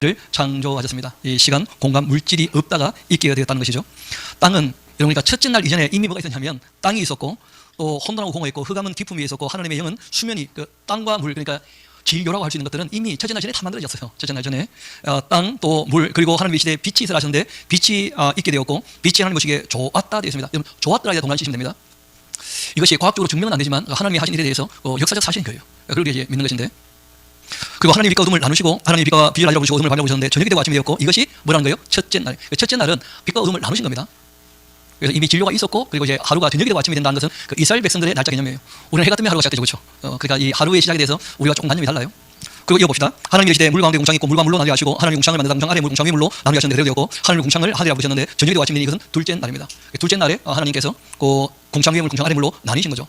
를 창조하셨습니다. 이 시간, 공간, 물질이 없다가 있게 되었다는 것이죠. 땅은 그러니까 첫째 날 이전에 이미 뭐가 있었냐면 땅이 있었고 또 혼돈하고 공허가 있고 흑암은 깊음이 있었고 하나님의 영은 수면이 그 땅과 물 그러니까 진료라고 할 수 있는 것들은 이미 첫째 날 전에 다 만들어졌어요. 첫째 날 전에 땅 또 물 그리고 하나님의 시대에 빛이 있으라 하셨는데 빛이 있게 되었고 빛이 하나님 보시기에 좋았다 되어 있습니다. 여러분 좋았더라 이제 동그라미 치시면 됩니다. 이것이 과학적으로 증명은 안 되지만 하나님이 하신 일에 대해서 역사적 사실인 거예요. 그걸 이제 믿는 것인데 그리고 하나님이 빛과 어둠을 나누시고 하나님이 빛과 비를 알리라고 주시고 어둠을 밝히라고 주셨는데 저녁이 되고 아침이 되었고 이것이 뭐라는 거예요? 첫째 날. 첫째 날은 빛과 어둠을 나누신 겁니다. 그래서 이미 진료가 있었고 그리고 이제 하루가 저녁이 되고 아침이 된다는 것은 그 이스라엘 백성들의 날짜 개념이에요. 우리는 해가 뜨면 하루가 시작되죠, 그렇죠? 그러니까 이 하루의 시작에 대해서 우리가 조금 관념이 달라요. 그리고 이어봅시다. 하나님의 시대에 물 가운데 공창이 있고 물과 물로 나누게 하시고 하나님의 공창을 만든다 공창 아래 물 공창 위 물로 나누게 하셨는데 그대로 되었고 하나님의 공창을 하늘이라고 부르셨는데 저녁이 되고 아침이 되니 이것은 둘째 날입니다. 둘째 날에 하나님께서 그 공창 위에 물 공창 아래 물로 나뉘신 거죠.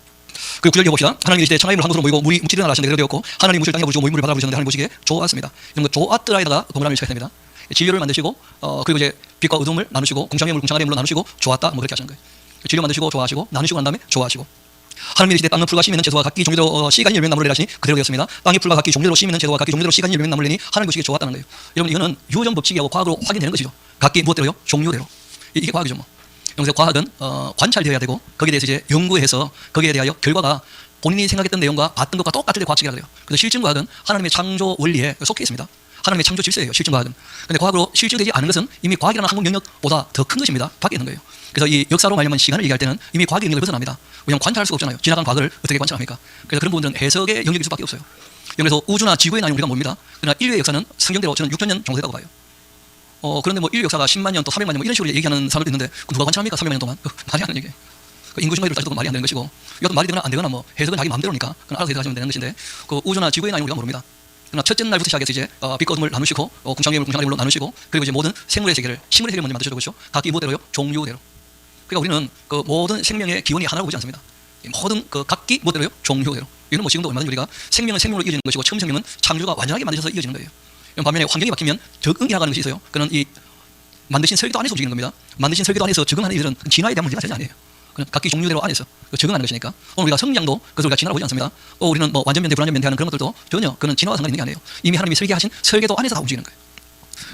그리고 구절 이어봅시다. 하나님의 시대에 천하의 물을 한 곳으로 모이고 물이 묵지를 하셨는데 그대로 되었고 하나님 물을 땅에 부으시고 모인 물을 바다로 부으셨는데 하나님 보시기에 좋았습니다. 이런 거 좋았더라에다가 동그라미를 쳐야 됩니다. 진료를 만드시고 그리고 이제 빛과 어둠을 나누시고 공창 위에 물 공창 아래 물로 나누시고 좋았다 뭐 그렇게 하시는 거예요. 진료 만드시고 좋아하시고 나누시고 난 다음에 좋아하시고 하나님의 시대 땅은 풀과 씨 있는 채소와 각기 종류대로 씨가 열매 나무를 내라시니 그대로 되었습니다. 땅이 풀과 각기 종류대로 씨 있는 채소와 각기 종류대로 씨가 열매 나무를 내니 하나님 보시기에 좋았다는 거예요. 여러분 이거는 유전 법칙이하고 과학으로 확인되는 것이죠. 각기 무엇대로요? 종류대로. 이게 과학이죠 뭐. 그래서 과학은 관찰되어야 되고 거기에 대해서 이제 연구해서 거기에 대하여 결과가 본인이 생각했던 내용과 봤던 것과 똑같을 때 과학적이라고 해요. 그래서 실증과학은 하나님의 창조 원리에 속해 있습니다. 하나님의 창조 질서예요. 실증과학은. 근데 과학으로 실증되지 않은 것은 이미 과학이라는 항목 영역보다 더 큰 것입니다. 밖에 있는 거예요. 그래서 이 역사로 말하면 시간을 얘기할 때는 이미 과학의 영역을 벗어납니다. 왜냐하면 관찰할 수가 없잖아요. 지나간 과거를 어떻게 관찰합니까? 그래서 그런 부분들은 해석의 영역일 수밖에 없어요. 그래서 우주나 지구의 나이 우리가 뭡니다. 그러나 인류의 역사는 성경대로 저는 6,000년 정도 됐다고 봐요. 그런데 뭐 인류 역사가 10만 년 또 300만 년 뭐 이런 식으로 얘기하는 사람도 있는데 누가 관찰합니까? 300만 년 동안? 말이 안 되는 얘기예요. 인구 증가율을 따져도 말이 안 되는 것이고 이것도 말이 되거나 안 되거나 뭐 해석은 자기 마음대로니까 그건 알아서 해석하시면 되는 것인데 그 우주나 지구의 나이 우리가 모릅니다. 그러나 첫째 날부터 시작해서 이제 빛과 어둠을 나누시고 공창 위에 물 공창 아래 물로 나누시고 그리고 이제 모든 생물의 세계를 식물의 세계를 먼저 만드셔도 그렇죠. 각기 무엇대로요? 종류대로. 그러니까 우리는 그 모든 생명의 기원이 하나라고 보지 않습니다. 모든 그 각기 무엇대로요? 종류대로. 이거는 뭐 지금도 얼마든지 우리가 생명은 생명으로 이어지는 것이고 처음 생명은 창조가 완전하게 만드셔서 이어지는 거예요. 반면에 환경이 바뀌면 적응이라는 것이 있어요. 그는 이 만드신 설계도 안에서 움직이는 겁니다. 만드신 설계도 안에서 적응하는 일들은 진화에 대한 문제가 전혀 아니에요. 그는 각기 종류대로 안에서 적응하는 것이니까. 오늘 우리가 성장도 그것을 우리가 진화라고 보지 않습니다. 또 우리는 뭐 완전 변태, 불완전 변태하는 그런 것들도 전혀 그는 진화와 상관이 있는 게 아니에요. 이미 하나님이 설계하신 설계도 안에서 다 움직이는 거예요.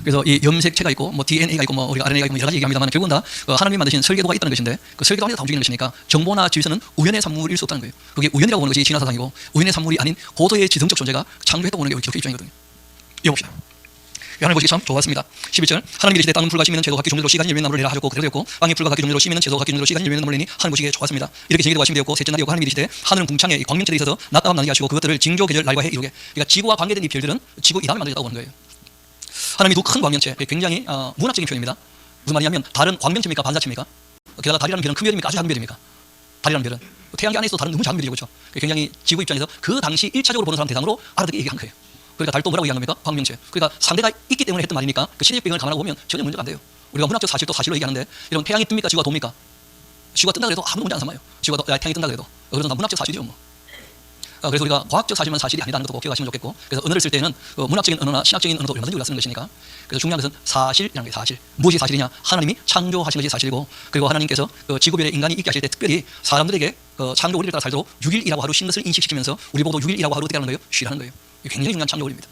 그래서 이 염색체가 있고 뭐 DNA가 있고 뭐 우리가 RNA가 있고 뭐 여러 가지 얘기합니다만 결국은 다 하나님이 만드신 설계도가 있다는 것인데 그 설계도 안에서 다 움직이는 것이니까 정보나 질서는 우연의 산물일 수 없다는 거예요. 그게 우연이라고 보는 것이 진화사상이고 우연의 산물이 아닌 고도의 지성적 존재가 창조했다고 보는 게 기독교 입장이거든요. 이어봅시다. 하나님 보시기 참 좋았습니다. 11절 하나님이 이르시되 땅은 풀과 씨 있는 채소 각기 종류대로 씨가 열매 나무를 내라 하셨고 그대로 되었고 땅이 풀과 각기 종류대로 씨 있는 채소 각기 종류대로 씨가 열매 나무를 내니 하나님 보시기에 좋았습니다. 이렇게 정의되고 아침이 되었고 셋째 날이었고 하나님이 이르시되 하늘은 궁창에 광명체들이 있어서 낮과 밤 나누게 하시고 그것들을 징조 계절 날과 해 이루게. 그러니까 지구와 관계된 이 별들은 지구 이다음에 만들어졌다고 보는 거예요. 하나님이 두 큰 광명체 굉장히 문학적인 표현입니다. 무슨 말이냐면 달은 광명체입니까 반사체입니까? 게다가 달이라는 별은 큰 별입니까 아주 작은 별입니까? 달이라는 별은 태양계 안에 있어도 다른 너무 작은 별이죠. 그렇죠? 굉장히 지구 입장에서 그 당시 1차적으로 보는 사람 대상으로 알아듣게 얘기한 거예요. 그러니까 달도 뭐라고 얘기한 겁니까? 광명체. 그러니까 상대가 있기 때문에 했던 말이니까 그 시대적 배경을 감안하고 보면 전혀 문제가 안 돼요. 우리가 문학적 사실도 사실로 얘기하는데 이런 태양이 뜹니까? 지구가 돕니까? 지구가 뜬다 그래도 아무도 문제 안 삼아요. 지구가 태양이 뜬다 그래도. 그래서 문학적 사실이죠 뭐. 그래서 우리가 과학적 사실만 사실이 아니다는 것도 기억하시면 좋겠고 그래서 언어를 쓸 때는 문학적인 언어나 신학적인 언어도 얼마든지 우리가 쓰는 것이니까 그래서 중요한 것은 사실이라는 게 사실. 무엇이 사실이냐? 하나님이 창조하신 것이 사실이고 그리고 하나님께서 지구별에 인간이 있게 하실 때 특별히 사람들에게 창조 원리를 따라 살도록 6일이라고 하루 쉰 것을 인식시키면서 우리 보고도 6일이라고 하루 어떻게 하는 거예요? 쉬라는 거예요. 굉장히 중요한 창조 원리입니다.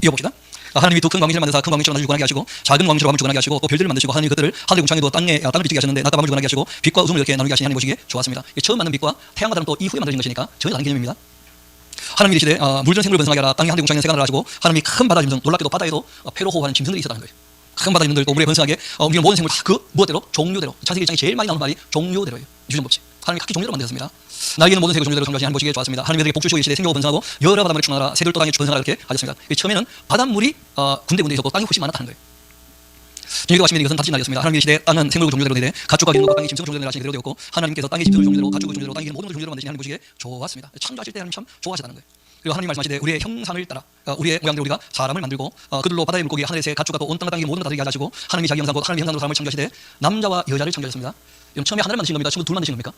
이어봅시다. 하나님이 두 큰 광명체를 만드사 큰 광명체로 나를 주관하게 하시고 작은 광명체로 밤을 주관하게 하시고 또 별들을 만드시고 하나님이 그들을 하늘의 궁창에 두어 땅을 비치게 하셨는데 낮과 밤을 주관하게 하시고 빛과 어둠을 이렇게 나누게 하시니 하나님 보시기에 좋았습니다. 처음 만든 빛과 태양과 다른 또 이후에 만들어진 것이니까 전혀 다른 개념입니다. 하나님이 이르시되 물전 생물을 번성하게 하라. 땅이 하늘의 궁창에 세간을 하시고 하나님이 큰 바다 짐승 놀랍게도 바다에도 패로 호흡하는 짐승들이 있었다는 거예요. 큰 바다 짐승들 또 물에 번성하게 움직이는 모든 생물 다 그 무엇대로 종류대로 창세기 1장에 제일 많이 나오는 말이 종류대로예요. 유전 법칙. 하나님이 각기 종류대로 만드셨습니다. 나에게는 모든 세계 종류대로 창조하시니 하나님 보시기에 좋았습니다. 하나님이 그들에게 복 주시고 이르시되 생겨고 번성하고 여러 바닷물이 충만하라. 새들도 땅에 번성하라 이렇게 하셨습니다. 처음에는 바닷물이 군데군데 있었고 땅이 훨씬 많았다는 거예요. 저녁에 가시면 이것은 다시 날이었습니다. 하나님이 이르시되 땅은 생물과 종류대로 되되 가축과 기름과 땅의 짐승 종류대로 하시니 그대로 되었고 하나님께서 땅의 짐승 종류대로 가축과 종류대로 땅의 모든 종류대로 만드시니 하나님 보시기에 좋았습니다. 창조하실 때 하나님 참 좋아하셨다는 거예요. 그리고 하나님 말씀하시되 우리의 형상을 따라 우리의 모양대로 우리가 사람을 만들고 그들로 바다의 물고기 하늘의 새 가축과 또 온 땅과 땅의 모든 것을 다스리게 하시고 하나님이 자기 형상으로 하나님의 형상으로 사람을 창조하시되 남자와 여자를 창조하셨습니다. 그럼 처음에 하나를 만드신 겁니까? 처음에 둘 만드신 겁니까?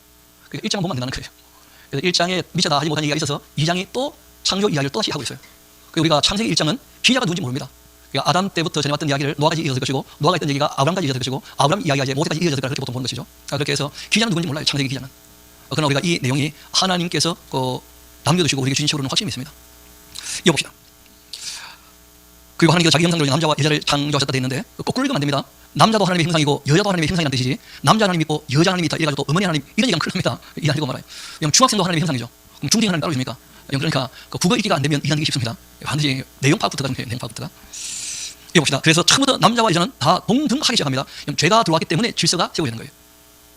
그러니까 1장만 보면 안 된다는 거예요. 그래서 1장에 미처 다 하지 못한 얘기가 있어서 2장이 또 창조 이야기를 또다시 하고 있어요. 우리가 창세기 1장은 기자가 누군지 모릅니다. 그러니까 아담 때부터 전해왔던 이야기를 노아까지 이어졌을 것이고 노아가 있던 얘기가 아브람까지 이어졌을 것이고 아브람 이야기가 이제 모세까지 이어졌을 거라 그렇게 보통 보는 것이죠. 그렇게 해서 기자는 누군지 몰라요. 창세기 기자는. 그러나 우리가 이 내용이 하나님께서 남겨두시고 우리에게 주신 책으로는 확실히 믿습니다. 이어봅시다. 그리고 하나님께서 자기 형상대로 남자와 여자를 창조하셨다 돼 있는데 거꾸로 읽으면 안 됩니다. 남자도 하나님의 형상이고 여자도 하나님의 형상이라는 뜻이지 남자 하나님 있고 여자 하나님 있다 이래가지고 또 어머니 하나님 이런 얘기하면 큰일 납니다. 이해 안 되고 말아요. 그럼 중학생도 하나님의 형상이죠. 그럼 중딩 하나님 따로 있습니까? 그러니까 그 국어 읽기가 안 되면 이해하기 쉽습니다. 반드시 내용 파악부터가 중요해요. 내용 파악부터가. 이거 봅시다. 그래서 처음부터 남자와 여자는 다 동등하기 시작합니다. 그럼 죄가 들어왔기 때문에 질서가 세워지는 거예요.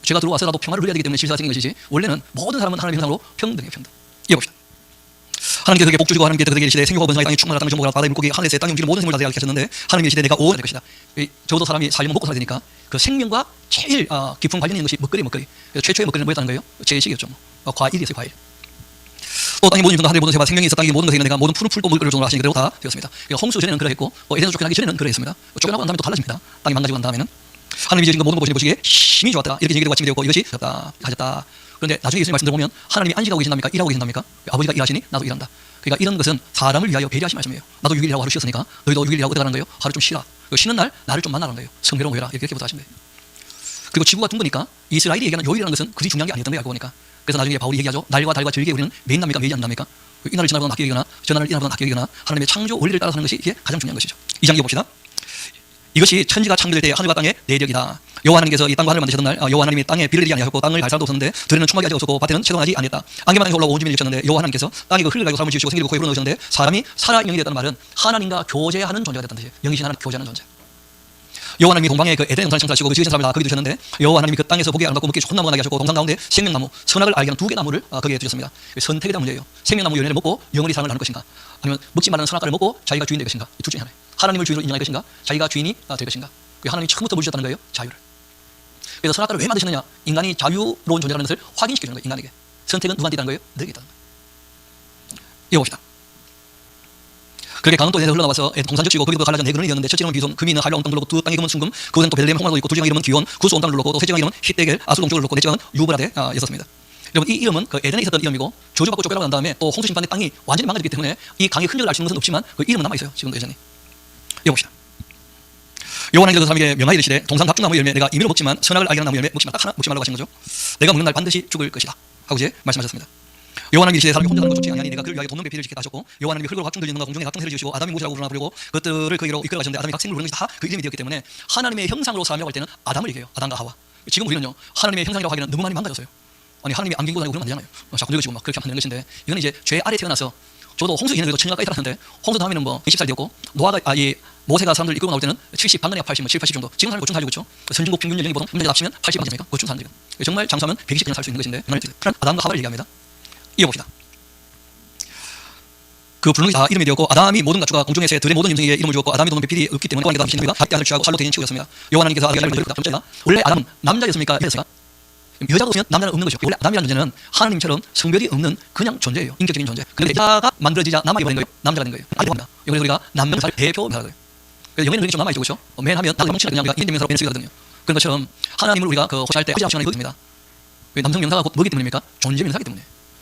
죄가 들어와서라도 평화를 누려야 되기 때문에 질서가 생긴 것이지 원래는 모든 사람은 하나님의 형상으로 평등해요. 평등. 이거 봅시다. 하나님께서 그에게 복 주시고 하나님께서 그에게 이르시되 생육하고 번성하여 땅에 충만하라 땅을 정복하라 바다의 물고기 하늘에서 땅에 움직이는 모든 생물을 다 되게 하셨는데 하나님이 이르시되 내가 오원할 것이다. 적어도 사람이 살려면 먹고 살아야 되니까 그 생명과 제일 깊은 관련이 있는 것이 먹거리. 그래서 최초의 먹거리는 뭐였다는 거예요? 제식이었죠. 과일이었어요. 과일. 또 땅에 모든 중도 하늘에 모든 새와 생명이 있어 땅에 모든 것에 있는 내가 모든 푸른 풀도 먹을 정도로 하시니 그대로 다 되었습니다. 홍수 전에는 그러했고 에덴에서 쫓겨나기 전에는 그러했습니다. 쫓겨나고 난 다음에 또 달라집니다. 땅이 망가지고 난 다음에는 하나님이 지은 모든 것을 보시기에 힘이 좋았다. 이렇게 얘기되고 아침이 되었고 이것이 되었다. 하셨다. 그런데 나중에 예수님 말씀 들어보면 하나님이 안식하고 계신답니까? 일하고 계신답니까? 아버지가 일하시니 나도 일한다. 그러니까 이런 것은 사람을 위하여 배려하신 말씀이에요. 나도 6일 일하고 하루 쉬었으니까 너희도 6일 일하고 어떻게 하는 거예요? 하루 좀 쉬라. 쉬는 날 나를 좀 만나라는 거예요. 성회로 모여라. 이렇게부터 하신 거예요. 그리고 지구가 둔 거니까 이스라엘이 얘기하는 요일이라는 것은 그리 중요한 게 아니었던 거예요. 알고 보니까. 그래서 나중에 바울이 얘기하죠. 날과 달과 절기에 우리는 매인답니까? 매이지 않답니까? 이날을 지나보다 낮게 여기거나 저날을 이날보다 낮게 여기거나 하나님의 창조 원리를 따라서 하는 것이 이게 가장 중요한 것이죠. 2장 읽어봅시다. 이것이 천지가 창조될 때 하늘과 땅의 내력이다. 여호와 하나님께서 이 땅과 하늘을 만드셨던 날 여호와 하나님이 땅에 비를 내리지 아니하셨고 땅을 갈 사람도 없었는데 들에는 충만이 아직 없었고 밭에는 채동하지 아니했다. 안개만 땅에서 올라오고 온 주민을 일으켰는데 여호와 하나님께서 땅에 그 흙을 가지고 사람을 지으시고 생기를 코에 불어넣으셨는데 사람이 살아있는 영이 됐다는 말은 하나님과 교제하는 존재가 됐다는 뜻이에요. 영이신 하나님 교제하는 존재. 여호와 하나님이 동방에 그 에덴 동산을 창조하시고 그 지으신 사람을 다 거기 두셨는데 여호와 하나님이 그 땅에서 보기 아름답고 먹기 좋은 나무가 나게 하셨고 동산 가운데 생명나무 선악을 알게 하는 2개 나무를 거기에 두셨습니다. 선택에 대한 문제예요. 생명나무 열매를 먹고 영원히 삶을 나눌 것인가 아니면 먹지 말라는 선악과를 먹고 자기가 주인 될 것인가. 이 둘 중에 하나예요. 하나님을 주인으로 인정할 것인가 자기가 주인이 될 것인가. 하나님이 처음부터 뭘 주셨다는 거예요? 자유를. 그래서 선악과를 왜 만드셨느냐. 인간이 자유로운 존재라는 것을 확인시켜주는 거예요. 인간에게. 선택은 누구한테 있다는 거예요? 너에게 있다는 거예요. 이거 봅시다. 그렇게 강은 또 에덴에서 흘러나와서 동산 적시고 거기도 갈라져 네 근을 이었는데 첫째 이름은 비손 금이 있는 한라 온땅 둘렀고 두 땅의 금은 순금 그곳은 또 벨레헴 홍마도 있고 둘째 이름은 기온 구스 온땅을 둘렀고 또 셋째 이름은 히데겔 아수 동쪽을 둘렀고 넷째 유브라데 였었습니다. 여러분 이 이름은 그 에덴에 있었던 이름이고 저주받고 쫓겨나고 난 다음에 또 홍수 심판의 땅이 완전히 망가졌기 때문에 이 강의 흔적을 알 수 있는 것은 없지만 그 이름은 남아있어요. 지금도 여전히. 이거 봅시다. 여호와 하나님께서 사람에게 명하여 이르시되 동산 각종 나무 열매 내가 임의로 먹지만 선악을 알게 하는 나무 열매 먹지 말 딱 하나 먹지 말라고 하신 거죠. 내가 먹는 날 반드시 죽을 것이다 하고 이제 말씀하셨습니다. 여호와 하나님이 이르시되 사람이 혼자 사는 것 좋지 아니하니 내가 그를 위하여 돕는 배필을 짓게 하셨고 여호와 하나님이 흙으로 각종 들리는 것 공중에 각종 새를 지으시고 아담이 모세라고 부르나 부르고 그것들을 그 이로 이끌어 가셨는데 아담이 각 생물을 부르는 것이 다 그 이름이 되었기 때문에 하나님의 형상으로 사람이라고 할 때는 아담을 얘기해요. 아담과 하와. 지금 우리는요 하나님의 형상이라고 하기는 너무 많이 망가졌어요. 아니 하나님이 안경 보다니고 그러면 안 되잖아요. 자꾸 늙으시고 막 그렇게 하면 되는 것인데 이거는 이제 죄 아래 태어나서 저도 홍수 이전에도 천년가까지 살았는데 홍수 다음에는 뭐 20살 되었고 노아가 모세가 사람들 이끌고 나올 때는 70 반년에 80, 70, 80 정도. 지금 사람이 고충 살고 있죠. 선진국 평균 연령이 보통 남자 합치면 80 맞습니까? 고충 사는 지금. 정말 장수하면 120년 살 수 있는 것인데 아담과 하와를 얘기합니다. 이어봅시다. 그 부르는 다 이름이 되었고 아담이 모든 가축과 공중의 새 들의 모든 짐승에게 이름을 주었고 아담이 도는 배필이 없기 때문에 또한 다신 우리가 각기 아들 취하고 살로 대인 치우였습니다. 여호와 하나님께서 아담에게 이르시되 번째가 원래 아담은 남자였습니까? 여자였습니까? 여자가 없으면 남자는 없는 것이죠. 원래 아담이라는 존재는 하나님처럼 성별이 없는 그냥 존재예요. 인격적인 존재. 그런데 여자가 만들어지자 남아가 된 거예요. 남자가 된 거예요. 아닙니다. 그래서 우리가 남명사를 대표하는 거예요. 그래서 영에는 좀 남아있죠. 그렇죠? 맨 하면 나도 명치가 그냥 우리가 인대명사로 맨 쓰거든요. 그런 것처럼 하나님을 우리가 그 호시할 때 호시할 시간이 있습니다. 남성 명사가 곧 뭐기 때문입니까? 존재 명사기 때문에.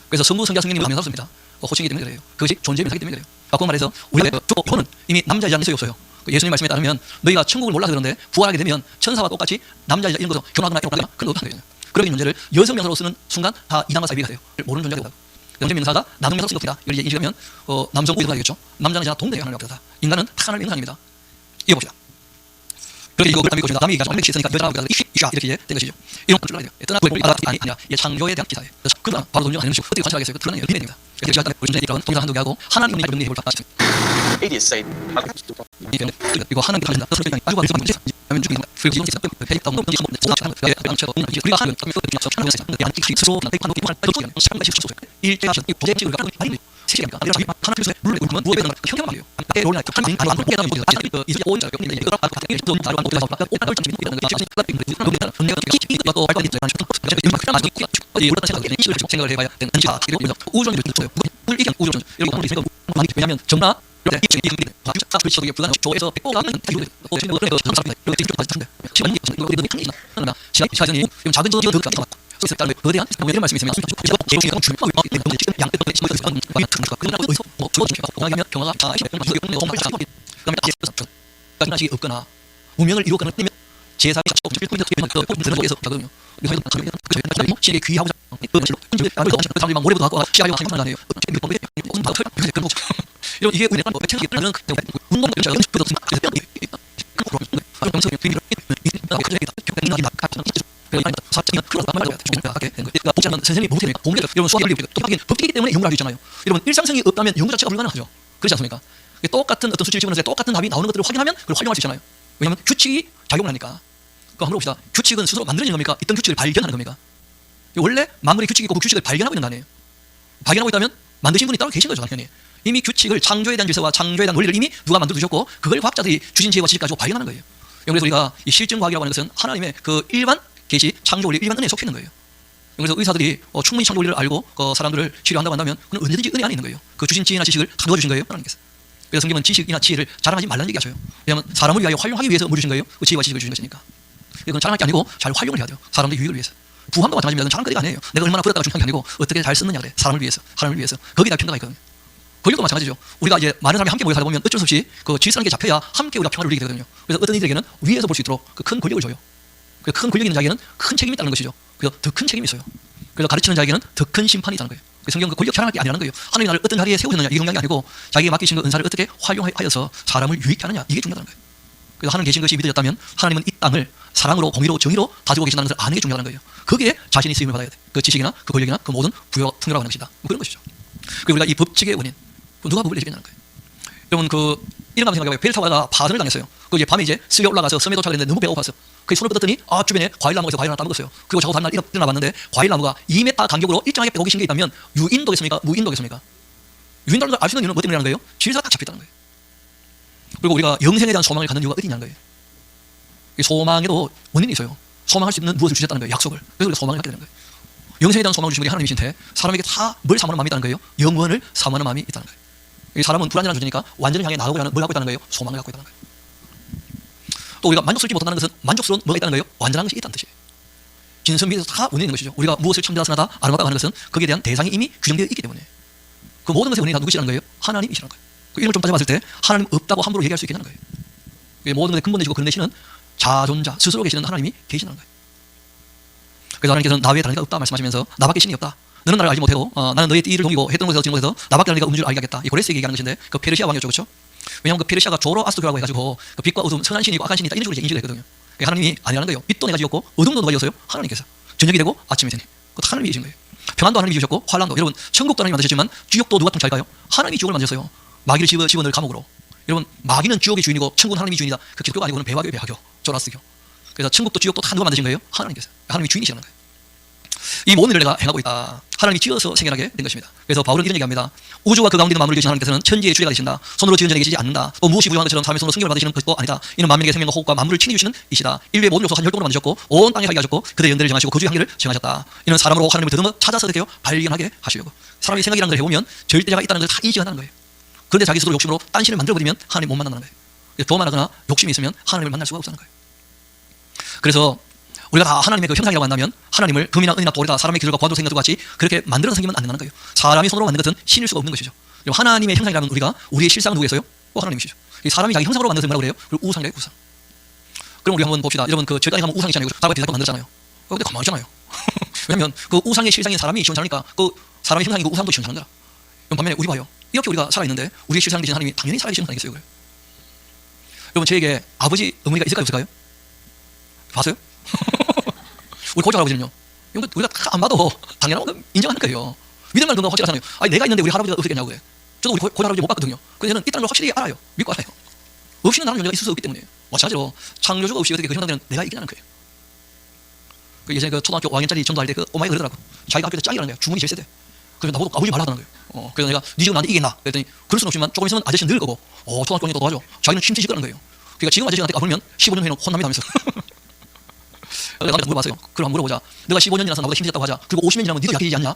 그래서 성부, 성자, 성령님은 남명사로 씁니다. 호칭이기 때문에 그래요. 그것이 존재 명사기 때문에 그래요. 바꿔 말해서 우리가 죽고 표는 이미 남자 여자 있어요 없어요. 예수님 말씀에 따르면 너희가 천국을 몰라서 그런데 부활하게 되면 천사와 똑같이 남자 여자 이런 것도 결혼하거나 이런 그런 없다는 거예요. 그런 존재를 여성 명사로 쓰는 순간 다 이단과 사이비가 돼요. 모르는 존재가 된다고. 존재 명사가 남성 명사로 쓴 겁니다. 이걸 이제 인식하면 남성 우주가 되겠죠. 남자는 이제 동등해요. 하나님 앞에서. 인간은 탁 하나님의 형상입니다. 이거 봅시다. 그렇게 이거 남이 것입니다. 남이 가지고 100시 있으니까 여자라고 해서 이샤 이렇게 된 것이죠. 이런 걸 들어야 돼요. 떠나 보이 아니야. 이게 창조에 대한 기사예요. 그래서 그건 바로 논쟁 아니는 어떻게 관찰하겠어요? 그런 게 됩니다. 그래서 제가 우리 존재의 이론은 동일한 한두 개 하고 하나님의 정리해 볼 수 있습니다. 이거 하나님 가진다. 아주 많은 문제. 하면 죽이는 그리고 이런 기사 회의 다운 넘는 한번 내가 양처럼 우리가 하는 스스로 한도 기본을 일제가 부재지 우리가 아니 시시니까 하나 필수에 물을 울면 무엇에 대한 형형 말이에요. 롤나 한 아니 안 보게 되는 거죠. 이제 오인자 이거 이거 좀 다른 거 가지고 오늘 좀 이런 거 지금 내가 이거 할 때도 생각을 해봐야 되는 자 그리고 우주론이 좋죠. 이게 우주론 이런 거 생각 많이 왜냐면 정나 저도 불가능 조에서 백보가는 시간이 작은 저 그다음에 거대한 이런 말씀이 있으면 그다음에 없거나 운명을 이루거나 제사를 시에게 귀하고 사람들이 막 모래부터 갖고 시간이 막 상상을 하네요. 이런 이게 은혜란 체험하는 운동 선생님이 못해요. 여러분 수학이 법칙이기 때문에 연구를 할 수 있잖아요. 여러분 일상성이 없다면 연구 자체가 불가능하죠. 그렇지 않습니까? 똑같은 어떤 수치를 집어넣을 때 똑같은 답이 나오는 것들을 확인하면 그걸 활용할 수 있잖아요. 왜냐하면 규칙이 작용을 하니까. 그거 한번 봅시다. 규칙은 스스로 만들어진 겁니까? 있던 규칙을 발견하는 겁니까? 원래 만물의 규칙이 있고 그 규칙을 발견하고 있는 거 아니에요. 발견하고 있다면 만드신 분이 따로 계신 거죠, 당연히. 이미 규칙을 창조에 대한 질서와 창조에 대한 원리를 이미 누가 만들어 두셨고 그걸 과학자들이 주신 지혜와 지식 가지고 발견하는 거예요. 그래서 우리가 이 실증과학이라고 하는 것은 하나님의 그 일반 계시, 창조 원리, 일반 은혜에 속해 있는 거예요. 그래서 의사들이 충분히 창조 원리를 알고 그 사람들을 치료한다고 한다면 그건 언제든지 은혜 안에 있는 거예요. 그 주신 지혜나 지식을 다 넣어주신 거예요, 하나님께서. 그래서 성경은 지식이나 지혜를 자랑하지 말라는 얘기 하셔요. 왜냐하면 사람을 위하여 활용하기 위해서 뭐 주신 거예요? 그 지혜와 지식을 주신 것이니까. 그건 자랑할 게 아니고 잘 활용을 해야 돼요. 사람들 유익을 위해서. 부함도 마찬가지입니다. 자랑 거리가 아니에요. 내가 얼마나 부렸다가 중요한 게 아니고 어떻게 잘 쓰느냐 그래. 사람을 위해서, 하나님을 위해서. 거기다 평가가 있거든요. 권력도 마찬가지죠. 우리가 이제 많은 사람이 함께 모여 살다 보면 어쩔 수 없이 그 질서라는 게 잡혀야 함께 우리가 평화를 누리게 되거든요. 그래서 어떤 이들에게는 위에서 볼 수 있도록 그 큰 권력을 줘요. 그 큰 권력이 있는 자에게는 큰 책임이 있다는 것이죠. 그래서 더 큰 책임이 있어요. 그래서 가르치는 자에게는 더 큰 심판이 있다는 거예요. 성경은 그 권력 자랑할 게 아니라는 거예요. 하나님이 나를 어떤 자리에 세우셨느냐 이 동양이 아니고 자기에게 맡기신 그 은사를 어떻게 활용하여서 사람을 유익게 하느냐 이게 중요하다는 거예요. 그래서 하나님 계신 것이 믿어졌다면 하나님은 이 땅을 사랑으로 공의로 정의로 다스리고 계신다는 것을 아는 게 중요하다는 거예요. 거기에 자신이 쓰임을 받아야 돼. 그 지식이나 그 권력이나 그 모든 부여가 풍요라고 하는 것이다. 그런 것이죠. 그리고 우리가 이 법칙의 원인 누가 법을 내리겠냐는 거예요. 여러분 그 이런 거 생각해봐요. 배를 타고 가다가 파전을 당했어요. 그 이제 밤에 이제 쓸려 올라가서 섬에 도착했는데 너무 배가 고팠어. 그 손을 뻗었더니 주변에 과일 나무에서 과일 하나 따먹었어요. 그리고 자고 다음날 일어나 봤는데 과일 나무가 2m 간격으로 일정하게 빼고 계신 게 있다면 유인도겠습니까? 무인도겠습니까? 유인도를 알 수 있는 이유는 뭐 때문이라는 거예요? 질서가 딱 잡혀있다는 거예요. 그리고 우리가 영생에 대한 소망을 갖는 이유가 어디 있냐는 거예요. 이 소망에도 원인이 있어요. 소망할 수 있는 무엇을 주셨다는 거예요. 약속을. 그래서 우리가 소망을 갖게 되는 거예요. 영생에 대한 소망을 주신 분이 하나님이신데 사람에게 다 뭘 사모하는 마음이 있다는 거예요? 영원을 사모하는 마음이 있다는 거예요. 사람은 불안전한 존재니까 완전을 향해 나아가고자 하는 뭘 갖고 있다는 거예요? 소망을 갖고 있다는 거예요. 또 우리가 만족스럽지 못한다는 것은 만족스러운 뭐가 있다는 거예요? 완전한 것이 있다는 뜻이에요. 진선미에서 다 원인이 있는 것이죠. 우리가 무엇을 참되었으나 다 아름답다고 하는 것은 거기에 대한 대상이 이미 규정되어 있기 때문에 그 모든 것의 원인이 다 누구시라는 거예요? 하나님이시라는 거예요. 그 이름을 좀 따져봤을 때 하나님 없다고 함부로 얘기할 수 있겠냐는 거예요. 모든 것의 근본되시고 근내시는 자존자 스스로 계시는 하나님이 계시는 거예요. 그래서 하나님께서는 나 외에 다른 이가 없다 말씀하시면서 나밖에 신이 없다. 너는 나를 알지 못해도 나는 너의 띠를 동이고 했던 곳에서 지는 곳에서 나밖에 다른 이가 없는 줄 알게 하겠다. 이 고레스에게 얘기하는 것인데 그 페르시아 왕이었죠. 그렇죠? 왜냐하면 그 페르시아가 조로아스토교라고 해가지고 그 빛과 어둠, 선한 신이 있고 악한 신이 있다 이런 식으로 인식을 했거든요. 하나님이 아니라는 거예요. 빛도 내가 지었고 어둠도 누가 지었어요? 하나님께서. 저녁이 되고 아침이 되니 그것도 하나님이 지으신 거예요. 평안도 하나님이 지으셨고 환란도 여러분 천국도 하나님이 만드셨지만 지옥도 누가 통치할까요? 하나님이 지옥을 만드셨어요. 마귀를 집어넣을 감옥으로. 여러분 마귀는 지옥의 주인이고 천국은 하나님이 주인이다. 그 기독교가 아니고는 배화교의 배화교 조라스교. 그래서 천국도 지옥도 다 누가 만드신 거예요? 하나님께서. 하나님이 주인이시라는 거예요. 이 모든 일을 내가 행하고 있다. 하나님이 지어서 생겨나게 된 것입니다. 그래서 바울은 이런 얘기합니다. 우주와 그 가운데 만물을 지으신 하나님께서는 천지의 주체가 되신다. 손으로 지은 전에 계시지 않는다. 또 무엇이 부정한 것처럼 사람의 손으로 성경을 받으시는 것도 아니다. 이는 만민에게 생명과 호흡과 만물을 친히 주시는 이시다. 인류의 모든 요소 한 혈통으로 만드셨고 온 땅에 살게 하셨고 그들의 연대를 정하시고 거주의 한계를 정하셨다. 이는 사람으로 하나님을 더듬어 찾아서 어떻게요? 발견하게 하시려고. 사람이 생각이라는 걸 해보면 절대자가 있다는 걸 다 인식한다는 거예요. 그런데 자기 스스로 욕심으로 딴신을 만들어버리면 하나님 못 만난다는 거예요. 교만하거나 욕심이 있으면 하나님을 만날 수가 없다는 거예요. 그래서 우리가 다 하나님의 그 형상이라고 한다면 하나님을 금이나 은이나 돌이다 사람의 기술과 고안도 생각도 같이 그렇게 만들어서 생기면 안 된다는 거예요. 사람이 손으로 만든 것은 신일 수가 없는 것이죠. 하나님의 형상이라면 우리가 우리의 실상은 누구겠어요? 하나님이시죠. 사람이 자기 형상으로 만들어서 뭐라고 그래요? 그리고 우상이래요. 우상. 그럼 우리 한번 봅시다. 여러분 그 절단에 가면 우상이 있잖아요. 다윗이 비슷하게 만들었잖아요. 근데 가만히 있잖아요. 왜냐하면 그 우상의 실상인 사람이 시원찮으니까 그 사람의 형상이고 우상도 시원찮은 거라. 그럼 반면에 우리 봐요. 이렇게 우리가 살아있는데 우리의 실상이 되신 하나님이 당연히 살아계시는 거 아니겠어요? 그걸. 여러분 저에게 아버지 어머니가 있을까요? 없을까요? 봤어요? 우리 고조 할아버지는요. 우리가 다 안 봐도 당연하고 인정하는 거예요. 믿을 만큼 확실하잖아요. 아니 내가 있는데 우리 할아버지가 없었겠냐고 그래. 저도 우리 고조 할아버지 못 봤거든요. 그래서 저는 이 땅을 확실히 알아요. 믿고 알아요. 없이는 다른 존재가 있을 수 없기 때문에. 마찬가지로 창조주가 없이 어떻게 그 형상되는 내가 있겠냐는 거예요. 그 예전에 그 초등학교 5학년짜리 전도할 때 그 어머니가 그러더라고. 자기가 학교에서 짱이라는 거야. 주문이 제일 세대. 그래서 나보고 아버지 말라 하더라는 거예요. 그래서 내가 네 지금 나한테 이기겠나? 그랬더니 그럴 수는 없지만 조금 있으면 아저씨는 늘 거고 초등학교 언니도 도와줘. 자기는 힘쓰실 거라는 거예요. 그러니까 지금 아저씨한테 가보면 15년 후에는 혼납니다 하면서. 나한테 물어봤어요. 그럼 한번 물어보자. 내가 15년 지나서 나보다 힘들었다고 하자. 그리고 50년 지나면 니도 약해지지 않냐?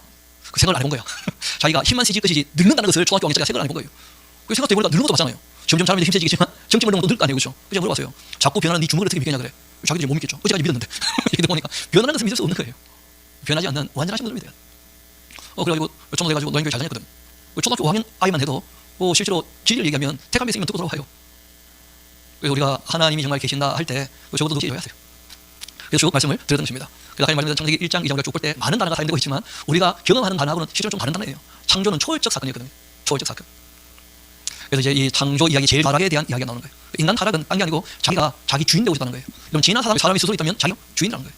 그 생각을 안 해본 거야. 자기가 힘만 세질 것이지 늙는다는 것을 초등학교 왕자가 생각을 안 해본 거예요. 그 생각도 해보니까 늙는 것도 맞잖아요. 점점 자라면서 힘 세지겠지만 정점을 넘으면 또 늙을 거 아니에요. 그렇죠? 그래서 물어봤어요. 자꾸 변하는 네 주먹을 어떻게 믿겠냐 그래. 자기들이 못 믿겠죠. 어제까지 믿었는데. 얘기 보니까 변하는 것은 믿을 수 없는 거예요. 변하지 않는 완전하신 분을 믿어야 돼. 그래가지고 전도 돼가지고 노인교회 잘 다녔거든. 초등학교 5학년 아이만 해도 실제로 진리를 얘기하면 택한 백성이면 듣고 돌아와요. 그래서 우리가 하나님이 정말 계신다 할 때 적어도 넣어야 돼요. 그래서 쭉 말씀을 드렸던 것입니다. 그래서 하나님 말씀에서 창세기 1장 2장 우리가 쭉 볼 때 많은 단어가 사용되고 있지만 우리가 경험하는 단어하고는 실제로 좀 다른 단어예요. 창조는 초월적 사건이었거든요. 초월적 사건. 그래서 이제 이 창조 이야기 제일 타락에 대한 이야기가 나오는 거예요. 인간 타락은 딴 게 아니고 자기가 자기 주인 되고 싶다는 거예요. 그럼 지난 사람이 스스로 있다면 자기가 주인이라는 거예요.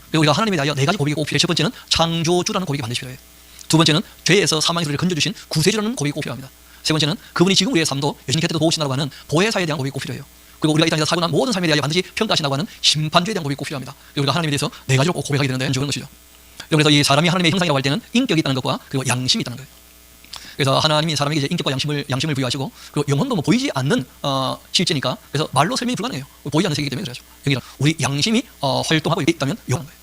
그래서 우리가 하나님에 대하여 네 가지 고백이 꼭 필요해요. 첫 번째는 창조주라는 고백이 반드시 필요해요. 두 번째는 죄에서 사망의 소리를 건져주신 구세주라는 고백이 꼭 필요합니다. 세 번째는 그분이 지금 우리의 삶도 여전히 곁에도 도우신다고 하는 보혜사에 대한 고백이 꼭 필요해요. 그리고 우리가 이 땅에서 살고 난 모든 삶에 대하여 반드시 평가하신다고 하는 심판주에 대한 고백이 꼭 필요합니다. 우리가 하나님에 대해서 네 가지로 꼭 고백하게 되는데 그런 것이죠. 그래서 이 사람이 하나님의 형상이라고 할 때는 인격이 있다는 것과 그리고 양심이 있다는 거예요. 그래서 하나님이 사람에게 이제 인격과 양심을 부여하시고 그리고 영혼도 뭐 보이지 않는 실제니까 그래서 말로 설명이 불가능해요. 보이지 않는 세계이기 때문에 그렇죠. 여기 우리 양심이 활동하고 있다면 영한 거예요.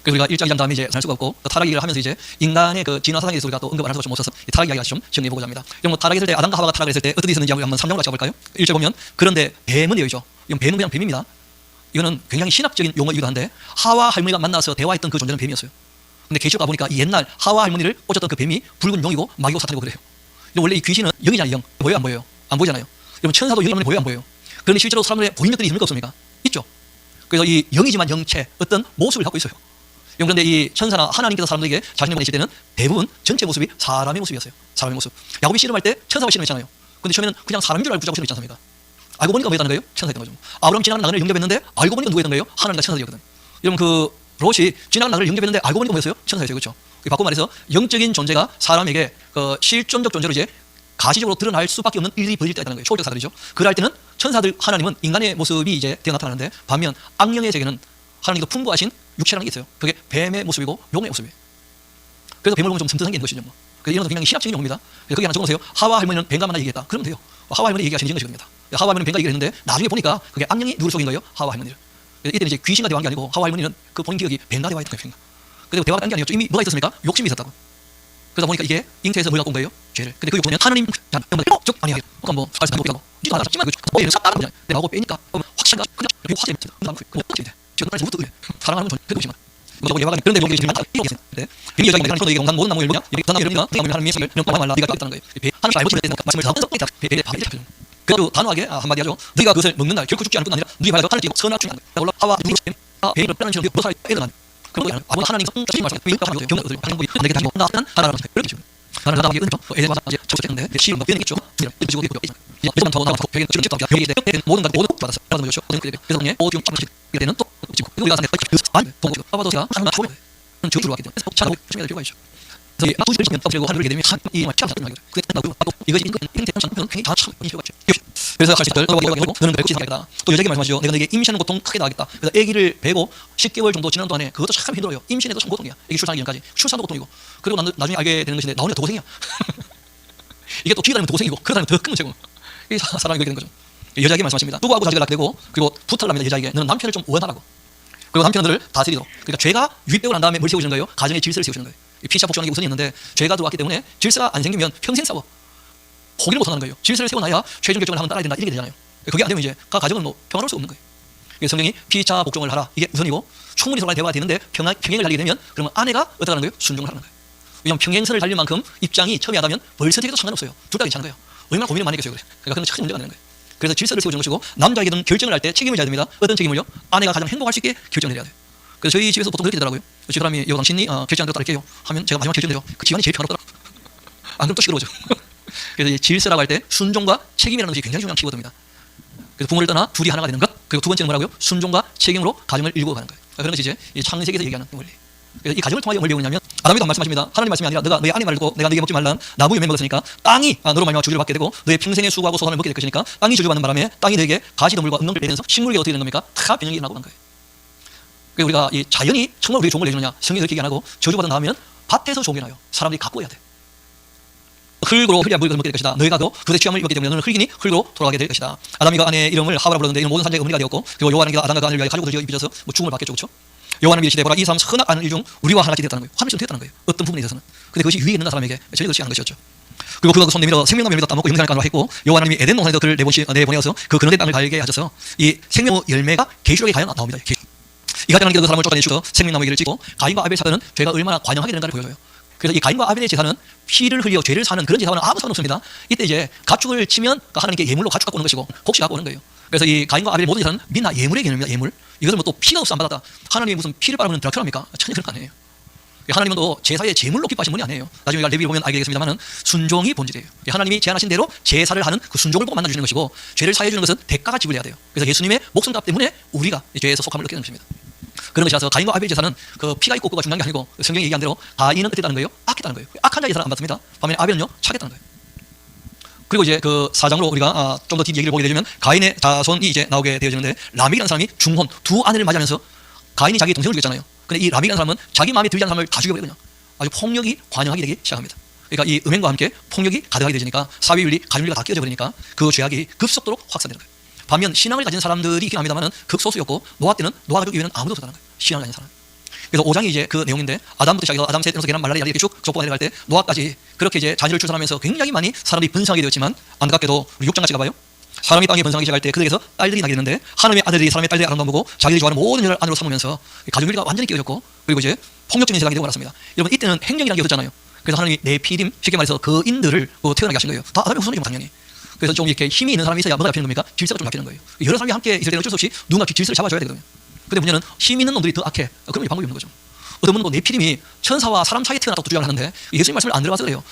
그래서 우리가 1장 2장 다음에 이제 살 수가 없고 타락 얘기를 하면서 이제 인간의 그 진화 사상에 대해서 우리가 또 언급을 할 수가 좀 없어서 이 타락 이야기가 좀 정리해보고자 합니다. 뭐 타락했을 때 아담과 하와가 타락했을 때 어떻게 있었는지 한번 3장으로 같이 가볼까요? 1절 보면 그런데 뱀은 여기죠. 이건 뱀은 그냥 뱀입니다. 이거는 굉장히 신학적인 용어이기도 한데 하와 할머니가 만나서 대화했던 그 존재는 뱀이었어요. 근데 계시록 가보니까 이 옛날 하와 할머니를 꽂혔던 그 뱀이 붉은 용이고 마귀고 사탄이고 그래요. 원래 이 귀신은 영이잖아요. 영. 보여요 안 보여요? 안 보이잖아요. 여러분 천사도 영이 보여요 안 보여요? 그런데 실제로 사람들의 보이는 것들이 있습니까 없습니까? 있죠. 그래서 이 영이지만 영체 어떤 모습을 갖고 있어요. 그런데 이 천사나 하나님께서 사람들에게 자신을 보내실 때는 대부분 전체 모습이 사람의 모습이었어요. 사람의 모습. 야곱이 씨름할 때 천사가 씨름했잖아요. 근데 처음에는 그냥 사람인 줄 알고 붙잡고 씨름했지 않습니까? 알고 보니까 뭐였다는 거예요? 천사였던 거죠. 아브라함 지나가는 나그네를 영접했는데 알고 보니까 누구였던 거예요? 하나님과 천사였거든. 여러분 그 롯이 지나가는 나그네를 영접했는데 알고 보니까 뭐였어요? 천사였어요. 그렇죠? 바꿔 말해서 영적인 존재가 사람에게 그 실존적 존재로 이제 가시적으로 드러날 수밖에 없는 일이 벌일 때가 있다는 거예요. 초월적 사들이죠. 그럴 때는 천사들 하나님은 인간의 모습이 이제 되어 나타나는데 반면 악령의 세계는 하나님도 풍부하신 육체라는 게 있어요. 그게 뱀의 모습이고 용의 모습이에요. 그래서 뱀을 보면 좀 섬뜩한 게 있는 것이죠. 뭐. 그래서 이런 것도 굉장히 신학적인 용어입니다. 거기 하나 적어놓으세요. 하와 할머니는 뱀과 만나 얘기했다. 그러면 돼요. 하와 할머니 얘기가 전해진 것이겁니다. 하와 할머니는 뱀과 얘기를 했는데 나중에 보니까 그게 악령이 누굴 속인 거예요? 하와 할머니를. 이때는 이제 귀신과 대화한 게 아니고 하와 할머니는 그 본인 기억이 뱀과 대화했던 거예요. 그리고 대화가 딴 게 아니었죠. 이미 뭐가 있었습니까? 욕심이 있었다고. 그러다 보니까 이게 잉태에서 뭘 갖고 온 거예요? 죄를. 근데 그 욕심은 하나님 쭉 아니야. 그러니까 뭐 살수 없고 니가 하나 잡지만 그 얘를 싹 따는 거잖아. 내가 하고 빼니까 확실한 그냥 화제 그 어떻게 지금 날부터 그래. 사랑하는 건 그것이만. 뭐 예화가 그런데 여기 지금 네. 이 여자가 내가 얘기 모든 나무를 뭐냐? 이게 단어 이름이가 하나님의 예식을 넘어가 말라. 네가 있다는 거예요. 하나님 알고 있는 말씀을 다 뜯었다. 배에 밥이 잡혀. 그래도 단호하게 한마디 하죠. 네가 그것을 먹는 날 결코 죽지 않을 뿐 아니라 네가 말하고 하늘 띄고 선악 중에 올라 하와 배를 빼는 처럼 보살 애는 그런 거 하나님 성자신 말씀 하는 경험을 하는 거기 내게 다시 나는 하나라는 그렇게 나는 나가게 은죠. 애들 맞아 이제 저쪽인데 시험 빼내겠죠. 그리고 이제만 더 나가고 벽에 지금 ጭ다 벽에 모든 받았어. 받은 거죠. 그래서 그냥 오디움 잡으실 때는 또 지금 우리가 상대 아니 동조 아바도가 하나 초에 저주로 왔기 때문에 참 조심해야 될 필요가 있죠. 그래서 이 두지 시면 떠들고 하늘을 되게 되면 이 참 나게 그게 나고 이것이 인간 행태는 참 굉장히 참 필요가 있죠. 그래서 할수들 너는 그렇게 생각하겠다. 또 여자에게 말씀하시죠. 내가 너에게 임신하는 고통 크게 나겠다. 그래서 아기를 베고 10개월 정도 지난 동안에 그것도 참 힘들어요. 임신해도 참 고통이야. 아기 출산하기 전까지 출산도 고통이고. 그리고 나중에 알게 되는 것인데 나오니까 더 고생이야. 이게 또 뒤에 다니면 더 고생이고 그러다 더 큰 문제고. 이 사람이 그렇게 되는 거죠. 여자에게 말씀하십니다. 누구하고 자기가 낳게 되고 그리고 부탁을 합니다. 여자에게 너는 남편을 좀 원하라고. 그리고 남편들을 다스리도록. 그러니까 죄가 윗배고 난 다음에 뭘 세우시는 거예요? 가정의 질서를 세우시는 거예요. 피차 복종하는 게 우선이 있는데 죄가 들어왔기 때문에 질서가 안 생기면 평생 싸워. 포기를 못하는 거예요. 질서를 세워놔야 최종 결정을 하면 따라야 된다 이렇게 되잖아요. 그게 안 되면 이제 그 가정은 뭐 평화로울 수 없는 거예요. 그래서 성경이 피차 복종을 하라 이게 우선이고 충분히 서로 대화가 되는데 평행을 달리게 되면 그러면 아내가 어떻게 하는 거예요? 순종을 하는 거예요. 왜냐하면 평행선을 달릴 만큼 입장이 첨예하다면 벌써 되게도 상관없어요. 둘 다 괜찮은 거예요. 얼마나 고민을 많이 했겠어요. 그러니까 그건 큰 문제가 되는 거예요. 그래서 질서를 세워주는 것이고 남자에게는 결정을 할 때 책임을 져야 됩니다. 어떤 책임을요? 아내가 가장 행복할 수 있게 결정을 해야 돼요. 그래서 저희 집에서 보통 그렇게 되더라고요. 집 사람이 이거 당신이 결정한 대로 따를게요 하면 제가 마지막 결정돼요. 그 집안이 제일 평화롭더라. 안 그럼 또 시끄러워져. 그래서 이 질서라고 할 때 순종과 책임이라는 것이 굉장히 중요한 키워드입니다. 그래서 부모를 떠나 둘이 하나가 되는 것. 그리고 두 번째는 뭐라고요? 순종과 책임으로 가정을 일구어 가는 거예요. 그런 것이 이제 이 창세기에서 얘기하는 원리. 그래서 이 가정을 통하여 뭘 배우느냐면 아담에도 말씀하십니다. 하나님 말씀이 아니라 너가 너의 아내 말고 내가 너에게 먹지 말란 나무 열매 먹었으니까 땅이 너로 말미암아 주주를 받게 되고 너의 평생의 수고하고 소산을 먹게 될 것이니까 땅이 주주받는 바람에 땅이 너에게 가시덤불과 음렁을 내면서 식물이 어떻게 되는 겁니까? 다 변형이 일어나고 간 거예요. 그래서 우리가 이 자연이 정말 우리에게 좋은 걸 내주느냐? 성경이 그렇게 얘기 안 하고 저주받은 다음에는 밭에서 좋은 게 나요. 사람들이 갖고 해야 돼. 흙으로 흙이야 물을 먹게 될 것이다. 너희가 그들의 취함을 입었기 때문에 너는 흙이니 흙으로 돌아가게 될 것이다. 아담이가 아내의 이름을 하와라 불렀는데 이는 모든 산자의 어머니가 되었고 그리고 여호와 하나님께서 아담과 그를 위하여 가족을 지어 입혀서 뭐 죽음을 받겠죠, 그렇죠? 여호와 하나님이 이르시되 보라 이 사람 선악 아는 일 중 우리와 하나같이 되었다는 거예요. 하나처럼 되었다는 거예요. 어떤 부분에 있어서는. 근데 그것이 위에 있는 사람에게 전혀 그렇지 않은 것이었죠. 그리고 그가 그 손 내밀어 생명나무 열매도 따먹고 영생을 가노라 했고 여호와 하나님이 에덴 동산에서 그를 내보내어서 그 그늘의 땅을 갈게 하셔서 이 생명 열매가 계시록에 과연 나옵니다. 이 가장 하나님께서 그 사람을 쫓아내시고 생명나무 길을 찍고 가인과 아벨 사건은 죄가 얼마나 관영하게 되는가를 보여줘요. 그래서 이 가인과 아벨의 제사는 피를 흘려 죄를 사는 그런 제사와는 아무 상관없습니다. 이때 이제 가축을 치면 하나님께 예물로 가축 갖고 오는 것이고 곡식 갖고 오는 거예요. 그래서 이 가인과 아벨의 모든 제사는 민나 예물의 개념입니다. 예물. 이것을 뭐 또 피가 없어 안 받았다. 하나님이 무슨 피를 빨아먹는 드라큘라입니까? 전혀 그런 거 아니에요. 하나님은 또 제사의 제물로 기뻐하신 분이 아니에요. 나중에 레위기를 보면 알게 되겠습니다만 순종이 본질이에요. 하나님이 제안하신 대로 제사를 하는 그 순종을 보고 만나주시는 것이고 죄를 사해 주는 것은 대가가 지불해야 돼요. 그래서 예수님의 목숨값 때문에 우리가 죄에서 속함을 얻게 되는 것입니다. 그런 것이라서 가인과 아벨 제사는 그 피가 있고 없고가 중요한 게 아니고 성경이 얘기한 대로 가인은 어땠다는 거예요? 악했다는 거예요. 악한 자의 제사를 안 받습니다. 반면에 아벨은요 착했다는 거예요. 그리고 이제 그 사장으로 우리가 좀 더 뒤 얘기를 보게 되면 가인의 자손이 이제 나오게 되어지는데 라멕이라는 사람이 중혼 두 아내를 맞이하면서 가인이 자기 동생을 죽였잖아요. 근데 이 라멕이라는 사람은 자기 마음에 들지 않는 사람을 다 죽여버려요. 그냥 아주 폭력이 관영하게 되기 시작합니다. 그러니까 이 음행과 함께 폭력이 가득하게 되니까 사회윤리, 가족윤리가 다 깨어져 버리니까 그 죄악이 급속도로 확산되는 거예요. 반면 신앙을 가진 사람들이 있긴 합니다만 극소수였고 노아 때는 노아 가족 이외에는 아무도 없었다는 거예요. 신앙을 가진 사람. 그래서 5장이 이제 그 내용인데 아담부터 시작해서 아담 셋에서 계란 말라리 이렇게 쭉 족보가 내려갈 때 노아까지 그렇게 이제 자녀를 출산하면서 굉장히 많이 사람들이 번성하게 되었지만 안타깝게도 우리 6장 같이 가봐요. 사람이 땅에 번성하기 시작할 때 그들에게서 딸들이 나게 되는데 하나님의 아들들이 사람의 딸들의 아름다움 보고 자기들이 좋아하는 모든 여자를 아내로 삼으면서 가족윤리가 완전히 깨어졌고 그리고 이제 폭력적인 세상이 되고 말았습니다. 여러분 이때는 행령이라는 게 없었잖아요. 그래서 하나님이 네피림 쉽게 말해서 거인들을 태어나게 하신 거예요. 다 아담의 후손이죠 당연히. 그래서 좀 이렇게 힘이 있는 사람이 있어야 뭐가 잡히는 겁니까? 질서가 좀 잡히는 거예요. 여러 사람이 함께 있을 때는 어쩔 수 없이 누군가 질서를 잡아줘야 되거든요. 근데 문제는 힘 있는 놈들이 더 악해. 그러면 방법이 없는 거죠. 어떤 분은 또 네피림이 천사와 사람 사이에 태어났다고 주장을 하는데 예수님 말씀을 안 들어봐서 그래요.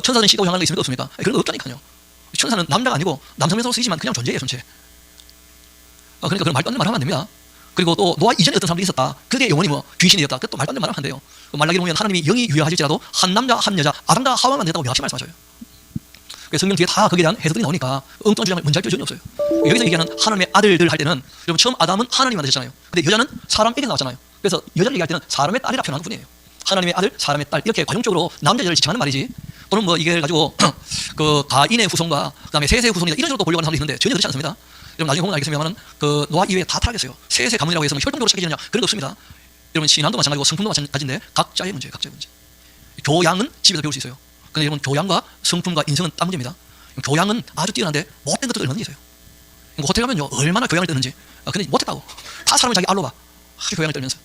천사는 시고 향하는 거 있습니까 없습니까? 그런 거 없다니까요. 천사는 남자가 아니고 남성면서로 쓰이지만 그냥 존재예요 전체. 그러니까 그런 말도 안 되는 말 하면 안 됩니다. 그리고 또 노아 이전에 어떤 사람들이 있었다. 그들의 영혼이 뭐 귀신이었다. 그것도 말도 안 되는 말 하면 안 돼요. 말라기를 보면 하나님이 영이 유효하실지라도 한 남자 한 여자 아담과 하와만 된다고 명확히 말씀하셔요. 그래서 성경 뒤에 다 거기에 대한 해석들이 나오니까 엉뚱한 주장을 문제할 필요 전혀 없어요. 여기서 얘기하는 하나님의 아들들 할 때는 여러분 처음 아담은 하나님이 만드셨잖아요. 근데 여자는 사람에게 나왔잖아요. 그래서 여자를 얘기할 때는 사람의 딸이라 표현하는 분이에요. 하나님의 아들, 사람의 딸 이렇게 관용적으로 남자 여자를 지칭하는 말이지. 또는 뭐 이걸 가지고 그 가인의 후손과 그다음에 셋의 후손이다 이런 식으로 보려고 하는 사람도 있는데 전혀 그렇지 않습니다. 여러분 나중에 보면 알겠습니다만은 그 노아 이외에 다 타락했어요. 셋의 가문이라고 해서 뭐 혈통적으로 착해지느냐 그런 거 없습니다. 여러분 신앙도 마찬가지고 성품도 마찬가지인데 각자의 문제예요. 각자의 문제. 교양은 집에서 배울 수 있어요. 근데 여러분 교양과 성품과 인성은 딴 문제입니다. 교양은 아주 뛰어난데 못된 것도 얼마나 있어요. 호텔 가면요 얼마나 교양을 뜨는지 근데 못했다고 다 사람을 자기 알로 봐 교양을 떨면서.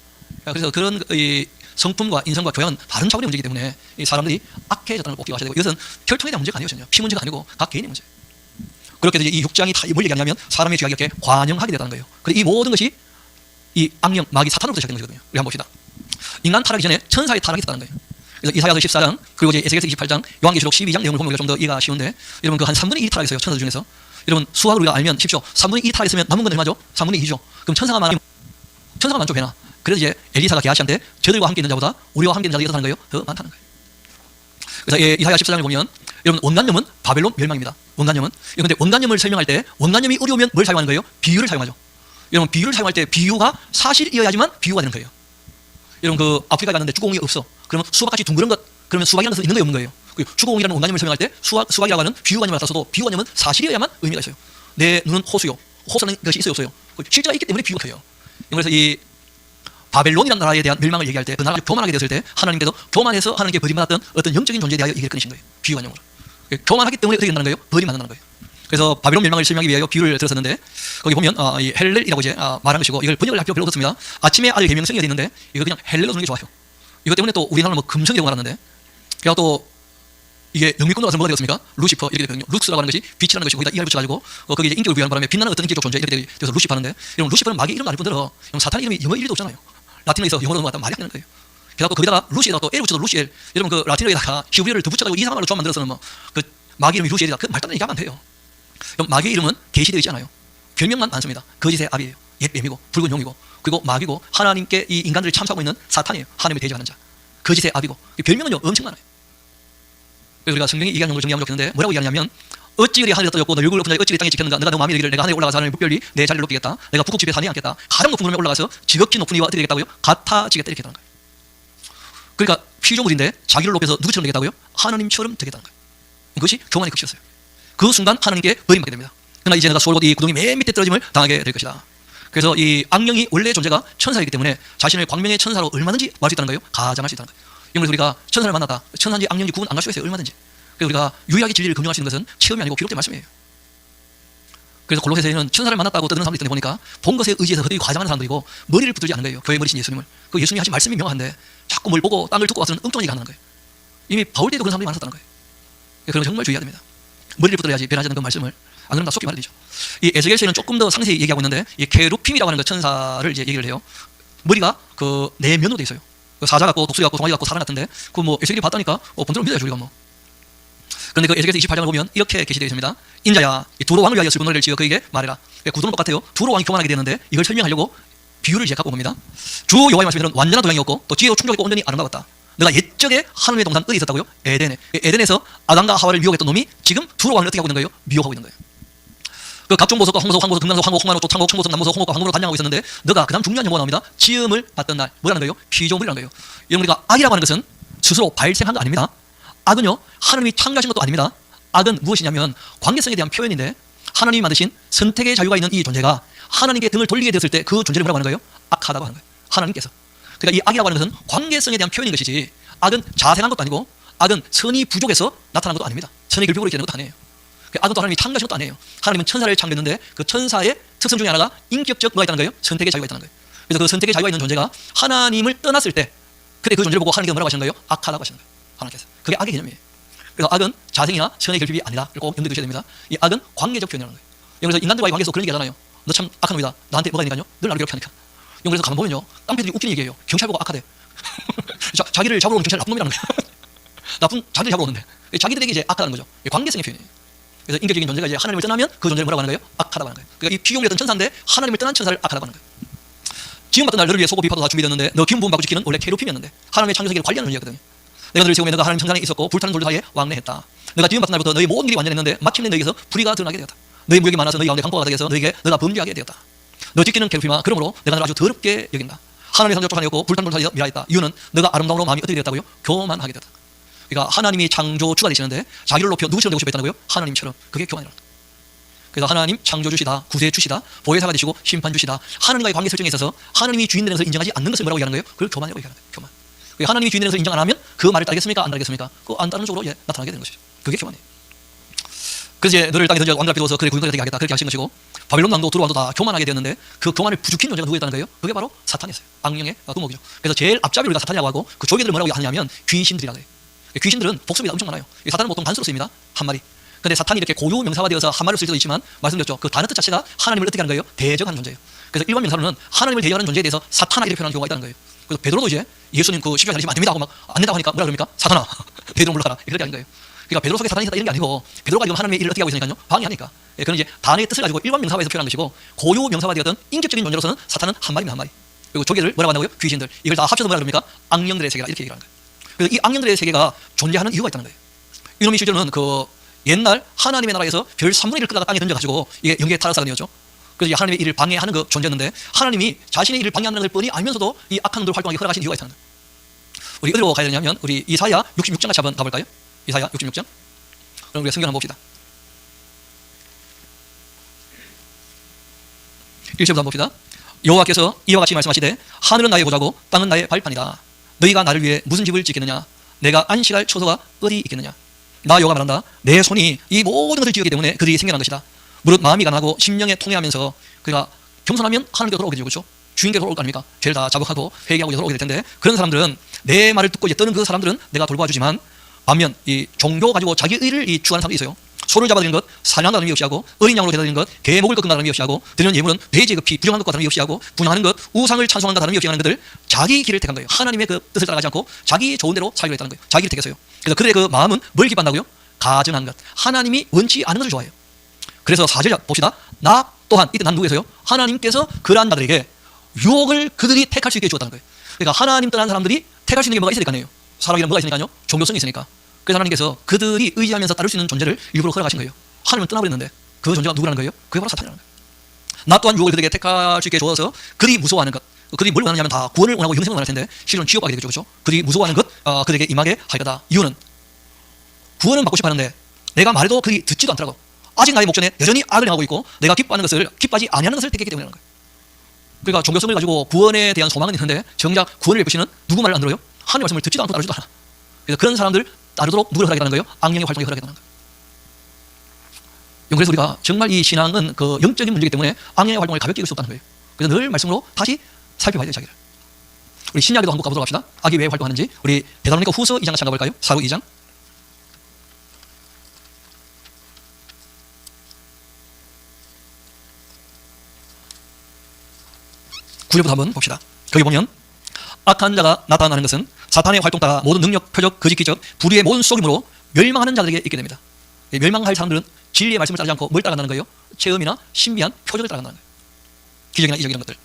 그래서 그런 이 성품과 인성과 교양은 다른 차원의 문제이기 때문에 이 사람들이 악해졌다는 걸 꼭 기억하셔야 되고 이것은 혈통에 대한 문제가 아니에요. 전혀 피 문제가 아니고 각 개인의 문제. 그렇게 이 6장이 다 뭘 얘기하냐면 사람의 죄악이 이렇게 관영하게 되다는 거예요. 그리고 이 모든 것이 이 악령, 마귀, 사탄으로부터 시작된 것이거든요. 우리 한번 봅시다. 인간 타락이 전에 천사의 타락이 있었다는 거예요. 그래서 이사야서 14장 그리고 이제 에스겔서 28장 요한계시록 12장 내용을 보면 우리가 좀 더 이해가 쉬운데 여러분 그 한 3분의 1이 타락했어요. 천사들 중에서. 여러분 수학을 우리가 알면 쉽죠. 3분의 1이 타락했으면 남은 건 얼마죠? 3분의 2죠. 그럼 천사가 많죠 배나. 그래서 이제 엘리사가 게하시한테 저들과 함께 있는 자보다 우리와 함께 있는 자들이 더 많은 거예요? 더 많다는 거예요. 그래서 이사야 14장을 보면 여러분 원간염은 바벨론 멸망입니다. 원간염은. 그런데 원간염을 설명할 때 원간염이 어려우면 뭘 사용하는 거예요? 비유를 사용하죠. 여러분 비유를 사용할 때 비유가 사실이어야지만 비유가 되는 거예요. 여러분 그 아프리카에 갔는데 주공이 없어. 그러면 수박같이 둥그런 것 그러면 수박이라는 것은 있는 거예요 없는 거예요? 그리고 주공이라는 원간염을 설명할 때 수박이라고 하는 비유관념을 따서도 비유관념은 사실이어야만 의미가 있어요. 내 눈은 호수요. 호수라는 것이 있어요 없어요? 실제가 있기 때문에 비유가 돼요. 그래서 이 바벨론이라는 나라에 대한 멸망을 얘기할 때 그 나라가 교만하게 되었을 때 하나님께서 교만해서 하나님께 버림받았던 어떤 영적인 존재에 대하여 얘기를 꺼내신 거예요. 비유관념으로. 교만하기 때문에 어떻게 된다는 거예요? 버림받는다는 거예요. 그래서 바벨론 멸망을 설명하기 위하여 비유를 들었었는데 거기 보면 이 헬렐이라고 이제 말한 것이고 이걸 번역을 할 필요 별로 없었습니다. 아침에 아들 계명성이 되어 있는데 이거 그냥 헬렐로 쓰는 게 좋아요. 이것 때문에 또 우리나라는 뭐 금성이라고 말하는데 그래서 또 이게 영미권으로 가서 뭐가 되었습니까? 루시퍼 이렇게 되거든요. 룩스라고 하는 것이 빛이라는 것이고 거기다 이를 붙여가지고 거기 이제 인격을 부여하는 바람에 빛나는 어떤 인격적 존재 이렇게 돼서 루시퍼 하는데 여러분 루시퍼는 마귀 이름 아닐 뿐더러 사탄의 이름이 영어 이름도 없잖아요. 라틴어에서 영어로 넘어갔다 말이 안 되는 거예요. 그래서 거기다가 루시에다가 또 L 붙여서 루시엘 여러분 그 라틴어에다가 히브리어를 더 붙여가지고 이상한 말로 조합 만들어서는 뭐 그 마귀 이름이 루시엘이다 그 말도 안 되는 얘기하면 안 돼요. 그럼 마귀의 이름은 계시되어 있지 않아요. 별명만 많습니다. 거짓의 아비예요. 옛 뱀이고 붉은 용이고 그리고 마귀고 하나님께 이 인간들을 참수하고 있는 사탄이에요. 하나님을 대적하는 자. 거짓의 아비고 별명은요 엄청 많아요. 그래서 우리가 성경이 얘기하는 정도를 정리하면 좋겠는데 뭐라고 얘기하냐면 어찌 그리 하늘에 떨어졌고 너 얼굴을 높은 자가 어찌 그리 땅에 지켰는가 너가 너 마음에 이르기를 내가 하늘에 올라가서 하나님의 묵별리 내 자리를 높이겠다 내가 북극 집에 산에 앉겠다 가장 높은 구름에 올라가서 지극히 높은 이와 어떻게 되겠다고요? 같아지겠다 이렇게 했다는 거예요. 그러니까 피조물인데 자기를 높여서 누구처럼 되겠다고요? 하나님처럼 되겠다는 거예요. 그것이 교만의 극치였어요. 그 순간 하나님께 버림받게 됩니다. 그러나 이제 내가 솔곧 이 구덩이 맨 밑에 떨어짐을 당하게 될 것이다. 그래서 이 악령이 원래 존재가 천사이기 때문에 자신을 광명의 천사로 얼마든지 말할 수 있다는 거예요. 가장할 수 있다는 거예요. 그래서 우리가 천사를 만났다. 천사인지 악령인지 구분 안 갈 수가 있어요. 얼마든지. 그래서 우리가 유일하게 진리를 긍정할 수 있는 것은 체험이 아니고 기록된 말씀이에요. 그래서 골로새서에는 천사를 만났다고 떠드는 사람들이 있던데 보니까 본 것에 의지해서 허되게 과장하는 사람들이고 머리를 붙들지 않는 거예요. 교회 머리신 예수님을. 그 예수님이 하신 말씀이 명확한데 자꾸 뭘 보고 땅을 듣고 와서는 엉뚱한 얘기 하는 거예요. 이미 바울 때도 그런 사람들이 많았다는 거예요. 그런 거 정말 주의해야 됩니다. 머리를 붙들어야지 변하지 않는 그 말씀을 안 그러면 다 쏟기 마련이죠. 이 에스겔서에는 조금 더 상세히 얘기하고 있는데 이 케루핌이라고 하는 그 천사를 이제 얘기를 해요. 머리가 그 네 면으로 돼 있어요. 그 사자 같고 독수리 같고 동아리 같고 사람 같은데 그 뭐 에스겔이 봤다니까 번쩍 믿어야죠 우리가 뭐. 그런데 그 에스겔서 28장을 보면 이렇게 게시되어 있습니다. 인자야, 이 두로 왕을 위하여 슬픈 노래를 지어 그에게 말해라. 구도는 똑같아요. 두로 왕이 교만하게 되었는데 이걸 설명하려고 비유를 이제 갖고 봅니다. 주 여호와의 말씀에는 완전한 도량이었고 또 지혜로 충족했고 온전히 아름다웠다. 내가 옛적에 하나님의 동산 어디 있었다고요? 에덴에. 에덴에서 아담과 하와를 미혹했던 놈이 지금 두로 왕을 어떻게 하고 있는 거예요? 미혹하고 있는 거예요. 그 각종 보석과 홍보석, 황보석, 금강석, 황곡, 홍만옥, 창곡, 청보석, 남보석, 홍옥과 황금으로 단장하고 있었는데 너가 그다음 중요한 정보가 나옵니다. 지음을 받던 날 뭐라는 거예요? 피조물이라는 거예요. 여러분 우리가 악이라고 하는 것은 스스로 발생한 거 아닙니다. 악은요 하나님이 창조하신 것도 아닙니다. 악은 무엇이냐면 관계성에 대한 표현인데 하나님이 만드신 선택의 자유가 있는 이 존재가 하나님께 등을 돌리게 되었을 때 그 존재를 뭐라고 하는 거예요? 악하다고 하는 거예요. 하나님께서. 그러니까 이 악이라고 하는 것은 관계성에 대한 표현인 것이지 악은 자생한 것도 아니고 악은 선이 부족해서 나타난 것도 아닙니다. 선의 결핍으로 이렇게 되는 것도 아니에요. 악은 또 하나님이 창조하신 것도 아니에요. 하나님은 천사를 창조했는데 그 천사의 특성 중에 하나가 인격적 뭐가 있다는 거예요? 선택의 자유가 있다는 거예요. 그래서 그 선택의 자유가 있는 존재가 하나님을 떠났을 때 그때 그 존재를 보고 하나님께서 뭐라고 하시는 거예요? 악하다고 하시는 거예요. 하나님께서. 그게 악의 개념이에요. 그래서 악은 자생이나 선의 결핍이 아니다. 꼭 염두에 두셔야 됩니다. 이 악은 관계적 표현이라는 거예요. 그래서 인간들과의 관계에서 그런 얘기 하잖아요. 너 참 악한 놈이다. 나한테 뭐가 있니까요? 늘 나를 괴롭히니까. 그래서 가만 보면요. 깡패들이 웃기는 얘기예요. 경찰 보고 악하대. 자기를 잡으러 오는 경찰이 나쁜 놈이라는 거예요. 나쁜 자기를 잡으러 오는데 자기들에게 이제 악하다는 거죠. 관계성의 표현이에요. 그래서 인격적인 존재가 이제 하나님을 떠나면 그 존재를 뭐라고 하는 거예요? 악하다고 하는 거예요. 그러니까 이 피조물이었던 천사인데 하나님을 떠난 천사를 악하다고 하는 거예요. 지금 받던 날 너를 위해 소고 비파도 다 준비되었는데 너 기운 부음 받고 지키는 원래 케루핌이었는데 하나님의 창조 세계를 관리하는 존재였거든요. 내가 너를 세우며 너가 하나님 천상에 있었고 불타는 돌들 사이에 왕래했다. 내가 지금 받던 날부터 너희 모든 일이 완전했는데 마침내 너에게서 불의가 드러나게 되었다. 너희 무역이 많아서 너희 가운데 강포가 가게 해서 너에게 너가 범죄하게 되었다. 너 지키는 케루핌아 그러므로 내가 너를 아주 더럽게 여긴다. 하나님의 상조 쫓아내었고 불타는 돌들 사이에 미라했다. 이유는 너가 아름다움으로 마음이 어떻게 되었다고요? 교만하게 되었다. 그러니까 하나님이 창조주가 되시는데 자기를 높여 누구처럼 되고 싶어 했다는 거예요? 하나님처럼. 그게 교만이라는 거예요. 그래서 하나님 창조주시다, 구세주시다, 보혜사가 되시고 심판주시다. 하나님과의 관계 설정에 있어서 하나님이 주인되는 것을 인정하지 않는 것을 뭐라고 얘기하는 거예요? 그걸 교만이라고 얘기하는 거예요. 교만. 하나님이 주인되는 것을 인정 안 하면 그 말을 따르겠습니까? 안 따르겠습니까? 그 안 따르는 쪽으로 나타나게 되는 것이죠. 그게 교만이에요. 그래서 이제 너를 땅에 던져 왕들 앞에 두어서 그들의 군사가 되게 하겠다 그렇게 하신 것이고 바빌론 왕도 두로 왕도 다 교만하게 되었는데 그 교만을 부추긴 존재가 누구였다는 거예요? 그게 바로 사탄이었어요. 악령의 두목이죠. 그래서 제일 앞잡이를 우리가 사탄이라고 하고 그 조개들을 뭐라고 하냐면 귀신들이라고 해요. 귀신들은 복수가 엄청 많아요. 사탄은 보통 단수로 쓰입니다. 한 마리. 근데 사탄이 이렇게 고유 명사화되어서 한 마리로 쓸 수도 있지만 말씀드렸죠. 그 단어 뜻 자체가 하나님을 어떻게 하는 거예요? 대적하는 존재예요. 그래서 일반 명사로는 하나님을 대적하는 존재에 대해서 사탄아 이렇게 표현하는 경우가 있다는 거예요. 그래서 베드로도 이제 예수님 그 십자가 달리시면 안 됩니다 하고 막 안 된다고 하니까 뭐라 그럽니까? 사탄아 베드로 물러가라 이렇게 하는 거예요. 그러니까 베드로 속에 사탄이 있다 이런 게 아니고 베드로가 지금 하나님의 일을 어떻게 하고 있으니까요? 방해하니까. 그건 이제 단어의 뜻을 가지고 일반 명사화해서 표현한 것이고 고유 명사화되었던 인격적인 존재로서는 사탄은 한 마리면 한 마리. 그리고 조개를 뭐라고 한다고요? 귀신들. 이걸 다 합쳐서 뭐라 그럽니까? 악령들의 세계다 이렇게 얘기하는 거예요. 그래서 이 악령들의 세계가 존재하는 이유가 있다는 거예요. 이놈이 실제로는 그 옛날 하나님의 나라에서 별 3분의 1을 끄다가 땅에 던져가지고 이게 영계 타락사가 되었죠. 그래서 하나님의 일을 방해하는 그 존재였는데 하나님이 자신의 일을 방해하는 것을 뻔히 알면서도 이 악한 놈들 활동하게 허락하신 이유가 있다는 거예요. 우리 어디로 가야 되냐면 우리 이사야 66장 같이 한번 가볼까요? 이사야 66장. 그럼 우리가 성경 한번 봅시다. 1절부터 한번 봅시다. 여호와께서 이와 같이 말씀하시되 하늘은 나의 보좌고 땅은 나의 발판이다. 너희가 나를 위해 무슨 집을 짓겠느냐? 내가 안식할 처소가 어디 있겠느냐? 나 여호와가 말한다. 내 손이 이 모든 것을 지었기 때문에 그들이 생겨난 것이다. 무릇 마음이 가난하고 심령에 통회하면서 그가 겸손하면 하나님께로 돌아오게 되죠. 그렇죠? 주인께로 돌아올 거 아닙니까? 죄를 다 자복하고 회개하고 돌아오게 될 텐데 그런 사람들은 내 말을 듣고 이제 떠는 그 사람들은 내가 돌봐주지만 반면 이 종교 가지고 자기 의를 추구하는 사람들이 있어요. 소를 잡아들이는 것, 사냥한다는 의미 없이 하고 어린 양으로 대다리는 것, 개 목을 꺾는다는 의미 없이 하고 드리는 예물은 돼지의 그 피, 부정한 것과 다른 의미 없이 하고 분양하는 것, 우상을 찬송한다 다른 의미 없이 하는 것들 자기 길을 택한 거예요. 하나님의 그 뜻을 따라가지 않고 자기 좋은 대로 살기로 했다는 거예요. 자기 길을 택했어요. 그래서 그들의 그 마음은 뭘 기뻐한다고요? 가증한 것. 하나님이 원치 않은 것을 좋아해요. 그래서 4절 봅시다. 나 또한 이때 난 누구에서요? 하나님께서 그러한 자들에게 유혹을 그들이 택할 수 있게 주었다는 거예요. 그러니까 하나님 떠난 사람들이 택할 수 있는 게 뭐가 있을 거 아니에요. 사람이란 뭐가 있으니까요? 종교성이 있으니까. 그래서 하나님께서 그들이 의지하면서 따를 수 있는 존재를 일부러 허락하신 거예요. 하나님은 떠나버렸는데 그 존재가 누구라는 거예요? 그게 바로 사탄이라는 거예요. 나 또한 유혹을 그들에게 택할 수 있게 주어서 그들이 무서워하는 것. 그들이 뭘 원하냐면 다 구원을 원하고 영생을 원할 텐데 실은 지옥 가게 되겠죠. 그렇죠? 그들이 무서워하는 것 그들에게 임하게 하리다. 이유는 구원은 받고 싶어 하는데 내가 말해도 그들이 듣지도 않더라고. 아직 나의 목전에 여전히 악을 행하고 있고 내가 기뻐하는 것을 기뻐하지 아니하는 것을 택했기 때문이라는 거예요. 그러니까 종교성을 가지고 구원에 대한 소망은 있는데 정작 구원을 베푸시는 누구 말을 안 들어요? 하나님의 말씀을 듣지도 않고 따르지도 않아. 그래서 그런 사람들 따르도록 누구를 허락했다는 거예요? 악령의 활동에 허락했다는 거예요. 그래서 우리가 정말 이 신앙은 그 영적인 문제이기 때문에 악령의 활동을 가볍게 여길 수 없다는 거예요. 그래서 늘 말씀으로 다시 살펴봐야 돼요. 자기를. 우리 신약에도 한번 가보도록 합시다. 악이 왜 활동하는지. 우리 데살로니가 후서 2장 같이 가볼까요? 사도 2장. 9절부터 한번 봅시다. 거기 보면 악한 자가 나타나는 것은 사탄의 활동 따라 모든 능력, 표적, 거짓 기적, 불의의 모든 속임으로 멸망하는 자들에게 있게 됩니다. 멸망할 사람들은 진리의 말씀을 따르지 않고 뭘 따라간다는 거예요? 체험이나 신비한 표적을 따라간다는 거예요. 기적이나 이적 이런 것들.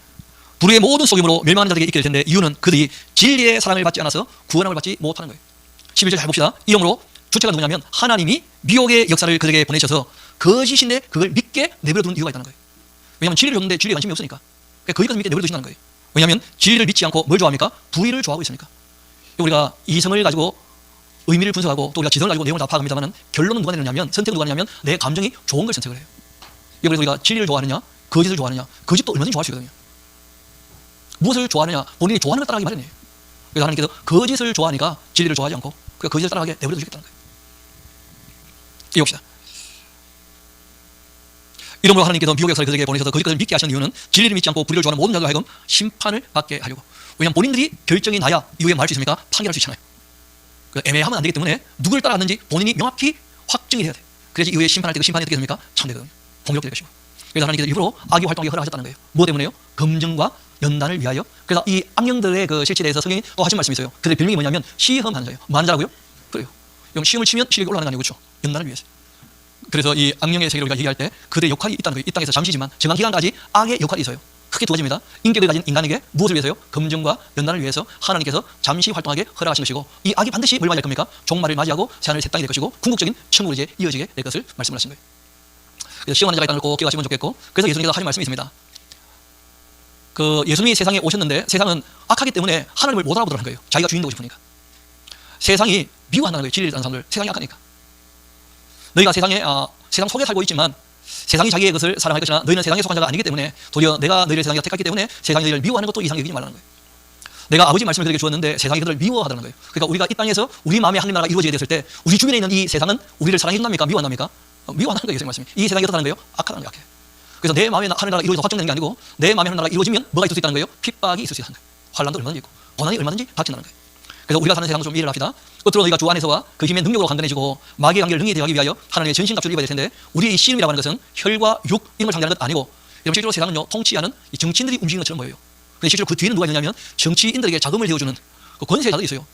불의의 모든 속임으로 멸망하는 자들에게 있게 될 텐데 이유는 그들이 진리의 사랑을 받지 않아서 구원함을 받지 못하는 거예요. 11절 잘 봅시다. 이러므로 주체가 누구냐면 하나님이 미혹의 역사를 그들에게 보내셔서 거짓인데 그걸 믿게 내버려 두는 이유가 있다는 거예요. 왜냐하면 진리를 줬는데 진리에 관심이 없으니까. 그러니까 거기까지 믿게 내버려 두신다는 거예요. 왜냐하면 진리를 믿지 않고 뭘 좋아합니까? 불의를 좋아하고 있으니까. 우리가 이성을 가지고 의미를 분석하고 또 우리가 지성을 가지고 내용을 다 파악합니다만 결론은 누가 내느냐면 선택은 누가 내냐면 내 감정이 좋은 걸 선택을 해요. 그래서 우리가 진리를 좋아하느냐 거짓을 좋아하느냐 거짓도 얼마든지 좋아할 수 있거든요. 무엇을 좋아하느냐 본인이 좋아하는 걸 따라가기 마련이에요. 그래서 하나님께서 거짓을 좋아하니까 진리를 좋아하지 않고 그 거짓을 따라가게 내버려 두시겠다는 거예요. 이해봅시다. 이러므로 하나님께서 미혹의 역사를 그들에게 보내셔서 거짓것을 믿게 하시는 이유는 진리를 믿지 않고 불의를 좋아하는 모든 자들 하여금 심판을 받게 하려고. 왜냐하면 본인들이 결정이 나야 이후에 뭐 할 수 있습니까? 판결할 수 있잖아요. 애매하면 안 되기 때문에 누구를 따라갔는지 본인이 명확히 확증이 돼야 돼. 그래야지 이후에 심판할 때 그 심판이 어떻게 됩니까? 참되거든요. 공격될 것이고. 그래서 하나님께서 일부러 악이 활동하게 허락하셨다는 거예요. 뭐 때문에요? 검증과 연단을 위하여. 그래서 이 악령들의 그 실체에 대해서 성경이 또 하신 말씀이 있어요. 그들의 별명이 뭐냐면 시험하는 자예요. 뭐 하는 자라고요? 그래요. 시험을 치면 실력이 올라가는 거 아니고 그렇죠? 연단을 위해서. 그래서 이 악령의 세계를 우리가 얘기할 때 그들의 역할이 있다는 거예요. 이 땅에서 잠시지만 정한 기간까지 악의 역할이 있어요. 크게 두 가지입니다. 인격을 가진 인간에게 무엇을 위해서요? 검증과 연단을 위해서 하나님께서 잠시 활동하게 허락하신 것이고 이 악이 반드시 뭘 맞이할 겁니까? 종말을 맞이하고 새하늘 새 땅이 될 것이고 궁극적인 천국으로 이제 이어지게 될 것을 말씀을 하신 거예요. 그래서 시험하는 자가 있다는 걸 꼭 기억하시면 좋겠고 그래서 예수님께서 하신 말씀이 있습니다. 그 예수님이 세상에 오셨는데 세상은 악하기 때문에 하나님을 못 알아보더라는 거예요. 자기가 주인 되고 싶으니까. 세상이 미워한다는 거예요. 진리를 따르는 사람들. 세상이 악하니까. 너희가 세상 속에 살고 있지만 세상이 자기의 것을 사랑할 것이나 너희는 세상에 속한 자가 아니기 때문에 도리어 내가 너희를 세상에 택했기 때문에 세상이 너희를 미워하는 것도 이상하게 여기지 말라는 거예요. 내가 아버지 말씀을 그들에게 주었는데 세상이 그들을 미워하더라는 거예요. 그러니까 우리가 이 땅에서 우리 마음에 하나님 나라가 이루어지게 됐을 때 우리 주변에 있는 이 세상은 우리를 사랑해 준답니까? 미워한답니까? 미워하는 거예요. 말씀이. 이 세상이 어떻다는 거예요? 악하다는 거예요. 그래서 내 마음에 하나님 나라가 이루어져서 확정되는 게 아니고 내 마음에 하나님 나라가 이루어지면 뭐가 있을 수 있다는 거예요? 핍박이 있을 수 있다는 거예요. 환란도 얼마든지 있고 고난이 얼마든지 닥친다는 거예요. 그래서 우리가 사는 세상을 좀 이해를 합시다. 끝으로 너희가 주 안에서와 그 힘의 능력으로 강건해지고 마귀의 관계를 능히 대하기 위하여 하나님의 전신갑주를 입어야 될 텐데 우리의 이 씨름이라고 하는 것은 혈과 육 이런 걸 상대하는 것 아니고 여러분 실제로 세상은요 통치하는 이 정치인들이 움직이는 것처럼 보여요. 근데 실제로 그 뒤에는 누가 있느냐면 정치인들에게 자금을 대어주는 그 권세자들이 있어요.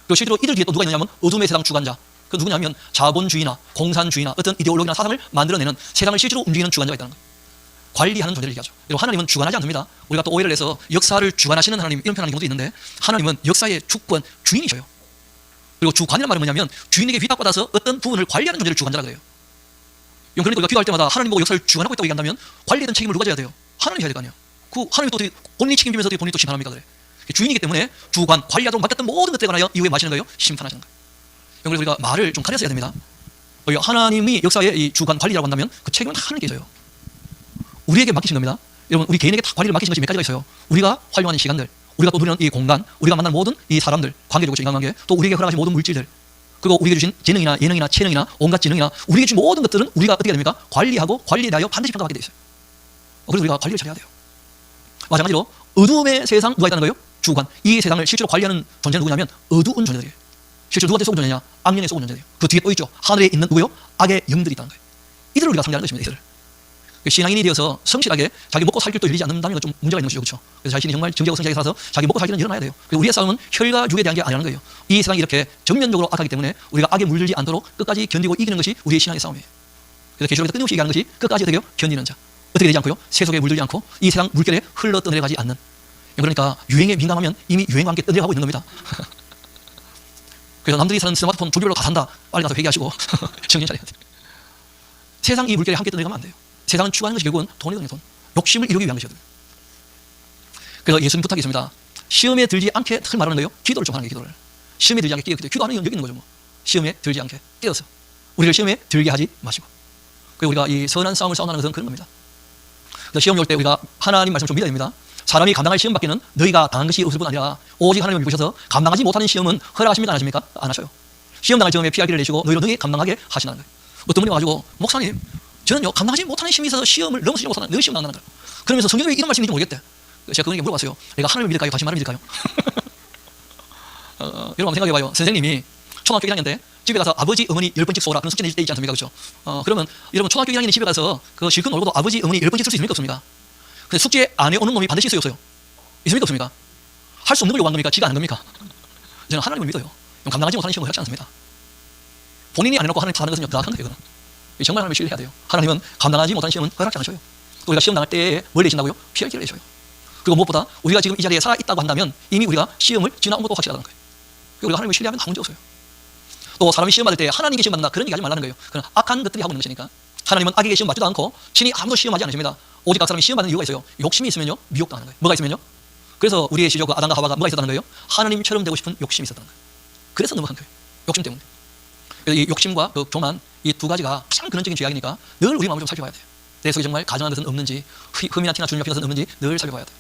그리고 실제로 이들 뒤에 또 누가 있느냐면 어둠의 세상 주관자. 그 누구냐면 자본주의나 공산주의나 어떤 이데올로기나 사상을 만들어내는 세상을 실제로 움직이는 주관자가 있다는 거예요. 관리하는 존재를 얘기하죠. 그리고 하나님은 주관하지 않습니다. 우리가 또 오해를 해서 역사를 주관하시는 하나님 이런 표현하는 경우도 있는데 하나님은 역사의 주권 주인이셔요. 그리고 주관이라는 말은 뭐냐면 주인에게 위탁받아서 어떤 부분을 관리하는 존재를 주관자라 그래요. 그러니까 우리가 기도할 때마다 하나님 보고 역사를 주관하고 있다고 얘기한다면 관리에 대한 책임을 누가 져야 돼요? 하나님이 져야 될 거 아니에요. 그 하나님이 또 어떻게 본인이 책임지면서 어떻게 본인이 또 심판합니까? 그래. 주인이기 때문에 주관, 관리하도록 맡겼던 모든 것들에 관하여 이후에 마시는 거예요? 심판하시는 거예요. 그래서 우리가 말을 좀 가려 써야 됩니다. 하나님이 역사의 이 주관, 관리라고 한다면 그 책임은 하나님께 져요. 우리에게 맡기신 겁니다. 여러분 우리 개인에게 다 관리를 맡기신 것이 몇 가지가 있어요. 우리가 활용하는 시간들, 우리가 또 누리는 이 공간, 우리가 만난 모든 이 사람들, 관계적으로 인간관계, 또 우리에게 허락하신 모든 물질들, 그리고 우리에게 주신 재능이나 예능이나 체능이나 온갖 지능이나 우리에게 주신 모든 것들은 우리가 어떻게 됩니까? 관리하고 관리에 대하여 반드시 평가받게 돼 있어요. 그래서 우리가 관리를 잘해야 돼요. 마찬가지로 어둠의 세상 누가 있다는 거예요? 주관. 이 세상을 실제로 관리하는 존재는 누구냐면 어두운 존재들이에요. 실제로 누구한테 속은 존재냐? 악령에 속은 존재들이에요. 그 뒤에 또 있죠. 하늘에 있는 누구요? 악의 영들이 있다는 거예요. 이들을 우리가 상대하는 것입니다. 이들을. 신앙인이 되어서 성실하게 자기 먹고 살 길도 열리지 않는다는 건 좀 문제가 있는 것이죠. 그렇죠? 그래서 자신이 정말 정직하고 성실하게 살아서 자기 먹고 살 길은 일어나야 돼요. 그리고 우리의 싸움은 혈과 육에 대한 게 아니라는 거예요. 이 세상이 이렇게 정면적으로 악하기 때문에 우리가 악에 물들지 않도록 끝까지 견디고 이기는 것이 우리의 신앙의 싸움이에요. 그래서 계시록에서 끊임없이 얘기하는 것이 끝까지 어떻게 해요? 견디는 자. 어떻게 되지 않고요? 세 속에 물들지 않고 이 세상 물결에 흘러 떠내려가지 않는. 그러니까 유행에 민감하면 이미 유행과 함께 떠내려가고 있는 겁니다. 그래서 남들이 사는 스마트폰 조별로 다 산다. 빨리 가서 회개하시고 정신 차려야 돼요. 세상 이 물결에 함께 떠내려가면 안 돼요. 세상은 추구하는 것이 결국은 돈이거든요. 돈. 욕심을 이루기 위한 것이거든요. 그래서 예수님 부탁이 있습니다. 시험에 들지 않게 특히 말하는 거예요. 기도를 좀 하는 게 기도를. 시험에 들지 않게 기도하는 게 여기 있는 거죠. 뭐. 시험에 들지 않게 깨어서 우리를 시험에 들게 하지 마시고. 그리고 우리가 이 선한 싸움을 싸운다는 것은 그런 겁니다. 그래서 시험이 올 때 우리가 하나님 말씀을 좀 믿어야 됩니다. 사람이 감당할 시험 밖에는 너희가 당한 것이 없을 뿐 아니라 오직 하나님을 믿으셔서 감당하지 못하는 시험은 허락하십니까 안 하십니까? 안 하셔요. 시험 당할 점에 피할 길을 내시고 너희로 능히 감당하게 하시는 거예요. 어떤 분이 와가지고 목사님 저는요 감당하지 못하는 시험이 있어서 시험을 넘어서지 못하는 늘 시험 당한다는 거예요. 그러면서 성경에 왜 이런 말씀인지 모르겠대. 제가 그분에게 물어봤어요. 내가 하나님을 믿을까요? 당신 말을 믿을까요? 여러분 한번 생각해봐요. 선생님이 초등학교 1학년 때 집에 가서 아버지 어머니 10번씩 쏘라 그런 숙제 내실 때 있지 않습니까? 그렇죠? 그러면 여러분 초등학교 1학년 집에 가서 그 실컷 놀고도 아버지 어머니 10번씩 쓸 수 있습니까? 없습니까? 근데 숙제 안 해오는 놈이 반드시 있어요 없어요? 있습니까 없습니까? 할 수 없는 걸 요구한 겁니까? 지가 하는 겁니까? 저는 하나님을 믿어요. 감당하지 못하는 시험을 허락지 않습니다. 본인이 안 해놓고 하나님 하는 것은 더악한 거예요. 정말 하나님을 신뢰해야 돼요. 하나님은 감당하지 못하는 시험은 허락지 않으셔요. 또 우리가 시험 당할 때에 뭘 내신다고요? 피할 길을 내셔요. 그리고 무엇보다 우리가 지금 이 자리에 살아있다고 한다면 이미 우리가 시험을 지나온 것도 확실하다는 거예요. 우리가 하나님을 신뢰하면 아무 문제 없어요. 또 사람이 시험 받을 때 하나님께 시험 받는다 그런 얘기 하지 말라는 거예요. 그건 악한 것들이 하고 있는 것이니까. 하나님은 악에게 시험 받지도 않고 친히 아무도 시험하지 않으십니다. 오직 각 사람이 시험 받는 이유가 있어요. 욕심이 있으면요 미혹당하는 거예요. 뭐가 있으면요? 그래서 우리의 시조 그 아담과 하와가 뭐가 있었다는 거예요? 하나님처럼 되고 싶은 욕심이 있었다는 거예요. 그래서 넘어간 거예요. 욕심 때문에. 그래서 이 욕심과 그 교만 이 두 가지가 참 근원적인 죄악이니까 늘 우리 마음을 좀 살펴봐야 돼요. 내 속에 정말 가증한 것은 없는지 흠이나 티나 주님 옆에 것은 없는지 늘 살펴봐야 돼요.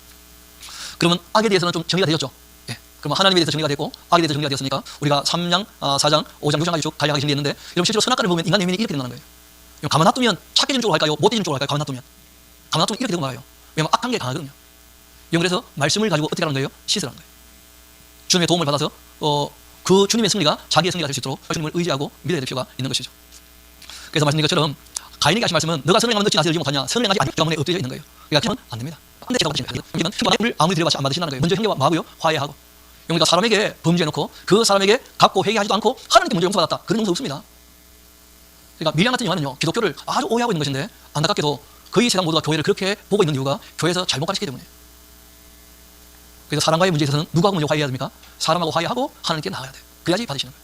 그러면 악에 대해서는 좀 정리가 되었죠. 예. 그러면 하나님에 대해서 정리가 됐고 악에 대해서 정리가 되었으니까 우리가 3장, 4장, 5장, 6장까지 쭉 간략하게 정리했는데 여러분 실제로 선악과를 보면 인간 내면이 이렇게 된다는 거예요. 가만 놔두면 착해지는 쪽으로 갈까요? 못되는 쪽으로 갈까요? 가만 놔두면 이렇게 되고 말아요. 왜냐하면 악한 게 강하거든요. 그래서 말씀을 가지고 어떻게 하는 거예요? 씻으라는 거예요. 주님의 도움을 받아서 그 주님의 승리가 자기의 승리가 될 수 있도록 주님을 의지하고 믿어야 될 필요가 있는 것이죠. 그래서 말씀드린 것처럼 가인에게 하신 말씀은 너가 선을 행하면 어찌 나서 열지 못하냐. 선을 행하지 않기 때문에 엎드려져 있는 거예요. 그러니까 하면 안 됩니다. 안 되시다고 하시는 거예요. 형제는 아무리 들여봐서 안 받으신다는 거예요. 먼저 형제와 마하고요 화해하고. 그러니까 사람에게 범죄해놓고 그 사람에게 갚고 회개하지도 않고 하나님께 먼저 용서받았다. 그런 용서 없습니다. 그러니까 밀양 같은 영화는요 기독교를 아주 오해하고 있는 것인데 안타깝게도 거의 세상 모두가 교회를 그렇게 보고 있는 이유가 교회에서 잘못 가르치기 때문에. 그래서 사람과의 문제에 있어서는 누구하고 먼저 화해해야 됩니까? 사람하고 화해하고 하나님께 나아가야 돼요. 그래야지 받으시는 거예요.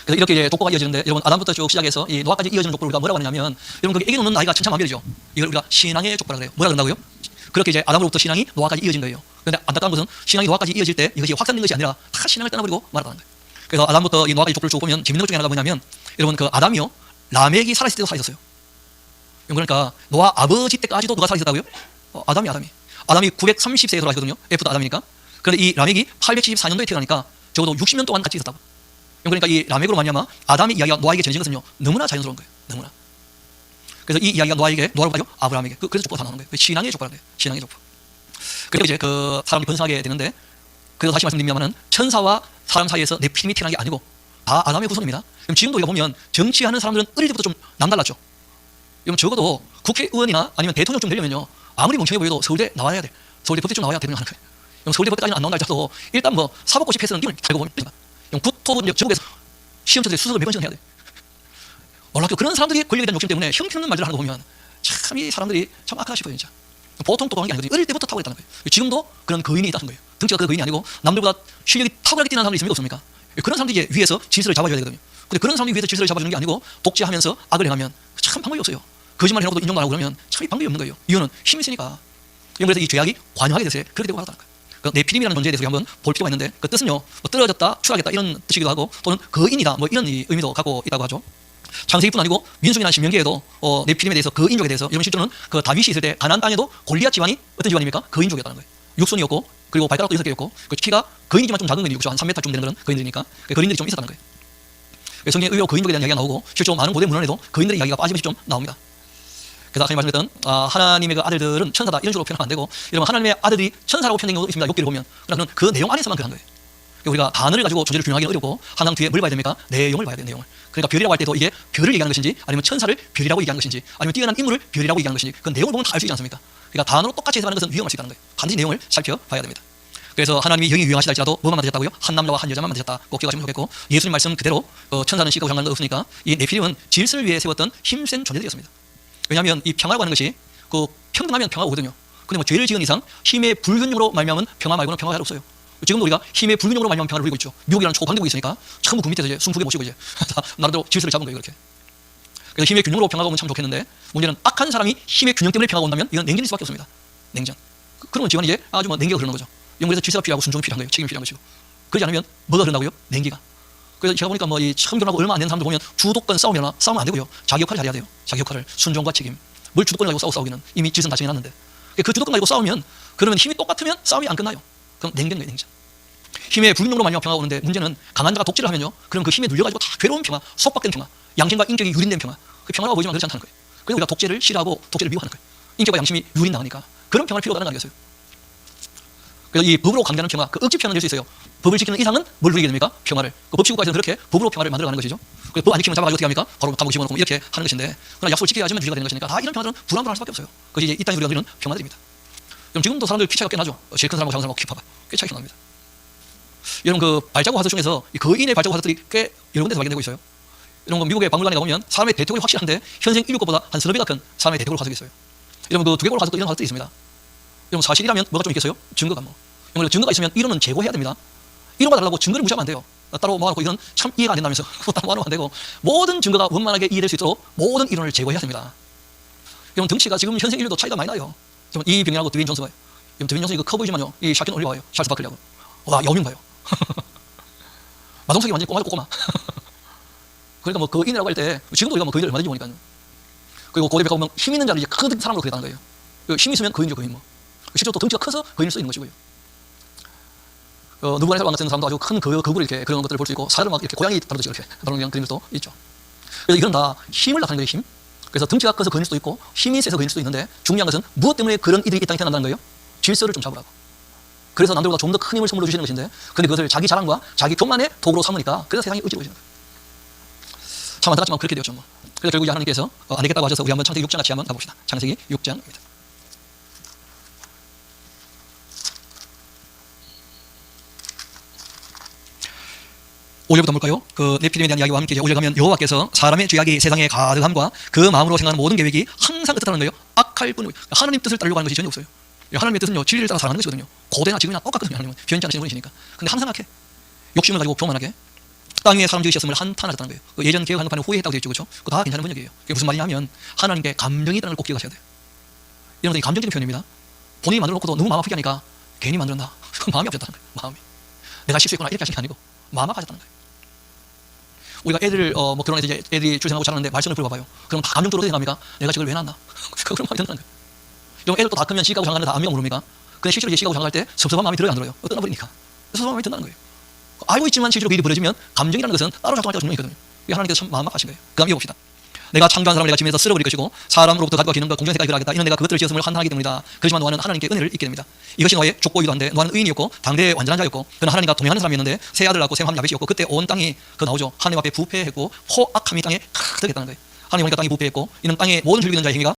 그래서 이렇게 이제 독보가 이어지는데 여러분 아담부터 쭉 시작해서 이 노아까지 이어지는 족보를 우리가 뭐라고 하느냐면 여러분 거기 애기 놓는 나이가 천차만별이죠. 이걸 우리가 신앙의 족보라 그래요. 뭐라 그런다고요? 그렇게 이제 아담으로부터 신앙이 노아까지 이어진 거예요. 그런데 안타까운 것은 신앙이 노아까지 이어질 때 이것이 확산된 것이 아니라 다 신앙을 떠나버리고 말았다는 거예요. 그래서 아담부터 이 노아까지 족보를 쭉 보면 재밌는 것 중에 하나가 뭐냐면 여러분 그 아담이요 라멕이 살아있을 때도 살아있었어요. 그러니까 노아 아버지 때까지도 누가 살아있었다고요? 아담이 930세에 돌아가셨거든요. F도 아담이니까. 그런데 이 라멕이 874년도에 태어나니까 적어도 60년 동안 같이 있었다고. 그러니까 이 라멕으로 말미암아 아담의 이야기가 노아에게 전해진 것은요 너무나 자연스러운 거예요. 너무나. 그래서 이 이야기가 노아로 가지고 아브라함에게 그래서 족보가 다 나오는 거예요. 신앙의 족보라는 거예요. 신앙의 족보. 그리고 이제 그 사람이 번성하게 되는데 그래서 다시 말씀드리면 천사와 사람 사이에서 네피림이 태어난 게 아니고 다 아담의 후손입니다. 그럼 지금도 우리가 보면 정치하는 사람들은 어릴 때부터 좀 남달랐죠. 그럼 적어도 국회의원이나 아니면 대통령쯤 되려면요 아무리 멍청해 보여도 서울대 나와야 돼. 서울대 법대 좀 나와야 되는 거 하는 거예요. 그럼 서울대 법대까지는 안 나온다 할지라도 일단 뭐 사법고시 패스는 님을 달고 보면 국토부 전국에서 시험처들이 수석을 매번 해야 돼. 놀랍게도 그런 사람들이 권력에 대한 욕심 때문에 형편없는 말들을 하는 거 보면 참 이 사람들이 참 악하다 싶어요 진짜. 보통 똑똑한 게 아니거든요. 어릴 때부터 탁월했다는 거예요. 지금도 그런 거인이 있다는 거예요. 등치가 그 거인이 아니고 남들보다 실력이 탁월하게 뛰는 사람들이 있습니까 없습니까? 그런 사람들이 위에서 질서를 잡아줘야 되거든요. 근데 그런 사람들이 위에서 질서를 잡아주는 게 아니고 독재하면서 악을 행하면 참 방법이 없어요. 거짓말 해놓고도 인정도 안 하고 그러면 참 방법이 없는 거예요. 이유는 힘이 있으니까. 그래서 이 죄악이 관여하게 돼서 그렇게 되고 하다는 거예요. 그 네피림이라는 존재에 대해서 한번 볼 필요가 있는데 그 뜻은요 뭐 떨어졌다, 추락했다 이런 뜻이기도 하고 또는 거인이다 뭐 이런 의미도 갖고 있다고 하죠. 창세기뿐 아니고 민수기나 신명기에도 네피림에 대해서 거인족에 대해서 여러분 실제로는 그 다윗이 있을 때 가나안 땅에도 골리앗 집안이 어떤 집안입니까? 거인족이었다는 거예요. 육손이었고 그리고 발가락도 6개였고 그 키가 거인이지만 좀 작은 거인이죠. 한 3m쯤 되는 그런 거인들이니까 거인들이 좀 있었다는 거예요. 성경에 의외로 거인족에 대한 이야기가 나오고 실제로 많은 고대 문헌에도 거인들의 이야기가 빠짐없이 좀 나옵니다. 그래서 아까 말씀드렸던 하나님의 그 아들들은 천사다 이런 식으로 표현하면 안 되고 여러분 하나님의 아들이 천사라고 표현된 경우도 있습니다. 욥기를 보면 그러나 그 내용 안에서만 그런 거예요. 우리가 단어를 가지고 존재를 규명하기는 어렵고 항상 뒤에 뭘 봐야 됩니까? 내용을 봐야 돼요. 내용을. 그러니까 별이라고 할 때도 이게 별을 얘기하는 것인지 아니면 천사를 별이라고 얘기하는 것인지 아니면 뛰어난 인물을 별이라고 얘기하는 것인지 그 내용을 보면 다 알 수 있지 않습니까? 그러니까 단어로 똑같이 해석하는 것은 위험할 수 있다는 거예요. 반드시 내용을 살펴봐야 됩니다. 그래서 하나님이 영이 유용하시다 할지라도 뭐만 만드셨다고요? 한 남자와 한 여자만 만드셨다. 꼭 기억하시면 좋겠고 예수님 말씀 그대로 천사는 시가고 장난도 없으니까 이 네피림은 질서를 위해 세웠던 힘센 존재들이었습니다. 왜냐하면 이 평화라고 하는 것이 그 평등하면 평화가 오거든요. 근데 뭐 죄를 지은 이상 힘의 불균형으로 말미암은 평화 말고는 평화가 잘 없어요. 지금도 우리가 힘의 불균형으로 말미암은 평화를 누리고 있죠. 미국이라는 초강대국이 있으니까 전부 그 밑에서 이제 숨프게 모시고 이제 다 나름대로 질서를 잡은 거예요. 그렇게. 그래서 힘의 균형으로 평화가 오면 참 좋겠는데 문제는 악한 사람이 힘의 균형 때문에 평화가 온다면 이건 냉전일 수밖에 없습니다. 냉전. 그러면 지금 이제 아주 뭐 냉기가 흐르는 거죠. 영국에서 질서가 필요하고 순종이 필요한 거예요. 책임이 필요한 것이고. 그러지 않으면 뭐가 흐른다고요? 냉기가. 그래서 제가 보니까 뭐 이 처음 결혼하고 얼마 안 된 사람들 보면 주도권 싸우면 싸우면 안 되고요. 자기 역할을 잘해야 돼요. 자기 역할을 순종과 책임. 뭘 주도권을 가지고 싸우기는 이미 질서는 다 정해놨는데 그 주도권 가지고 싸우면 그러면 힘이 똑같으면 싸움이 안 끝나요. 그럼 냉전인 거예요. 냉전. 힘의 불균형으로 말미암아 평화가 오는데 문제는 강한 자가 독재를 하면요. 그럼 그 힘에 눌려가지고 다 괴로운 평화, 속박된 평화, 양심과 인격이 유린된 평화. 그 평화가 보이지만 그렇지 않다는 거예요. 그래서 우리가 독재를 싫어하고 독재를 미워하는 거예요. 인격과 양심이 유린당하니까 그런 평화를 필요로 하는 거 아니겠어요? 그래서 이 법으로 강제하는 평화, 그 억지 평화는 될 수 있어요. 법을 지키는 이상은 뭘 누리게 됩니까? 평화를. 그 법치국가에서는 그렇게 법으로 평화를 만들어가는 것이죠. 그 법 안 지키면 잡아가지고 어떻게 합니까? 바로 감옥 집어넣고 이렇게 하는 것인데 그러나 약속을 지켜야지만 유지가 되는 것이니까 다 이런 평화들은 불안불안할 수밖에 없어요. 그것이 이제 이 땅에 우리가 누리는 평화들입니다. 그럼 지금도 사람들 키 차이가 꽤 나죠. 제일 큰 사람하고 작은 사람하고 키 봐봐. 꽤 차이가 납니다. 여러분 그 발자국 화석 중에서 거인의 발자국 화석들이 꽤 여러 군데서 발견되고 있어요. 이런 거 미국의 박물관에 가보면 사람의 대퇴골이 확실한데 현생 인류 것보다 한 서너 배가 큰 사람의 대퇴골 화석이 있어요. 여러분 그 두개골 화석도 이런 화석들이 있습니다. 여러분 사실이라면 뭐가 좀 있겠어요? 증거가 뭐. 여러분 증거가 있으면 이론은 제고해야 됩니다. 이론만 달라고 증거를 무시하면 안 돼요. 따로 모아놓고 이건 참 이해가 안 된다면서 따로 모아놓으면 안 되고 모든 증거가 원만하게 이해될 수 있도록 모든 이론을 제고해야 됩니다. 여러분 등치가 지금 현생 인류도 차이가 많이 나요. 이 병이라고 드웨인 존스가 여러분 드웨인 존스 이거 커 보이지만요. 이 샤킨 올리버예요. 찰스 바클리하고. 와 여명 봐요. 마동석이 완전히 꼬마죠 꼬마. 그러니까 뭐 거인이라고 할 때 지금도 우리가 뭐 거인을 얼마든지 보니까요. 그리고 고대 백화 보면 힘 있는 자를 이제 큰 사람으로 그랬다는 거예요. 힘이 있으면 거인이죠 거인 뭐. 실제로 또 덩치가 커서 거인일 수 있는 것이고요. 누구나 왕 같은 사람도 아주 큰 거구를 이렇게 그런 것들을 볼 수 있고 사람을 막 이렇게 고양이 다루듯이 이렇게 다루는 그림들도 있죠. 그래서 이건 다 힘을 나타내는 거예요 힘. 그래서 덩치가 커서 거인일 수도 있고 힘이 세서 거인일 수도 있는데 중요한 것은 무엇 때문에 그런 이들이 이 땅에 태어난다는 거예요? 질서를 좀 잡으라고. 그래서 남들보다 좀 더 큰 힘을 선물로 주시는 것인데 근데 그것을 자기 자랑과 자기 교만의 도구로 삼으니까 그래서 세상이 의지로 오시는 거예요. 참 안타깝지만 그렇게 되었죠 뭐. 그래서 결국 하나님께서 안 되겠다고 하셔서 우리 한번 창세기 6장 같이 한번 가봅시다. 창세기 6장입니다. 오절부터 볼까요? 그 네피림에 대한 이야기와 함께 5절 가면 여호와께서 사람의 죄악이 세상에 가득함과 그 마음으로 생각하는 모든 계획이 항상 어떻다는 거예요? 악할 뿐이고 하나님 뜻을 따르려고 하는 것이 전혀 없어요. 하나님의 뜻은요 진리를 따라 살아가는 것이거든요. 고대나 지금이나 똑같거든요. 하나님은 변치 않으시는 분이시니까. 근데 항상 악해. 욕심을 가지고 교만하게 땅 위에 사람 지으셨음을 한탄하셨다는 거예요. 그 예전 개혁 한국판에 후회했다고 되어 있죠. 그렇죠? 그거 다 괜찮은 번역이에요. 그게 무슨 말이냐면 하나님께 감정이 있다는 걸 꼭 기억하셔야 돼요. 이런 것들이 감정적인 표현입니다. 본인이 만들어 놓고도 너무 마음 아프게 하니까 괜히 만들었나? 마음이 아프셨다는 거예요. 마음이. 내가 실수했구나 이렇게 하신 게 아니고 마음 아파졌다는 거예요. 우리가 애들을 뭐 결혼해서 이제 애들이 출생하고 자라는데 말썽을 불어봐요. 그럼 다 감정적으로 생각합니까? 내가 저걸 왜 낳았나? 그런 마음이 든다는 거예요. 이런 애들 또 다 크면 시가고 장가는 다 안미가 모릅니까? 근데 실제로 이제 시가고 장가할 때 섭섭한 마음이 들어요 안 들어요? 떠나버리니까. 섭섭한 마음이 든다는 거예요. 알고 있지만 실제로 그 일이 벌어지면 감정이라는 것은 따로 작동할 때가 종종이 있거든요. 이게 하나님께서 참 마음 아파하신 거예요. 그 다음 이어봅시다. 내가 창조한 사람을 내가 지면에서 쓸어버릴 것이고 사람으로부터 가져와 기능과 공정색까지 별하겠다. 이는 내가 그것들을 지었음을 한탄하기 때문이다. 그렇지만 노아는 하나님께 은혜를 잊게 됩니다. 이것이 노아의 족보이기도 한데 노아는 의인이었고 당대의 완전한 자였고 그는 하나님과 동행하는 사람이었는데 세 아들을 낳고 셈함 야벳이었고 그때 온 땅이 그 나오죠. 하나님 앞에 부패했고 포악함이 땅에 가득했다는 거예요. 하나님 보니까 땅이 부패했고 이는 땅의 모든 즐기는 자의 행위가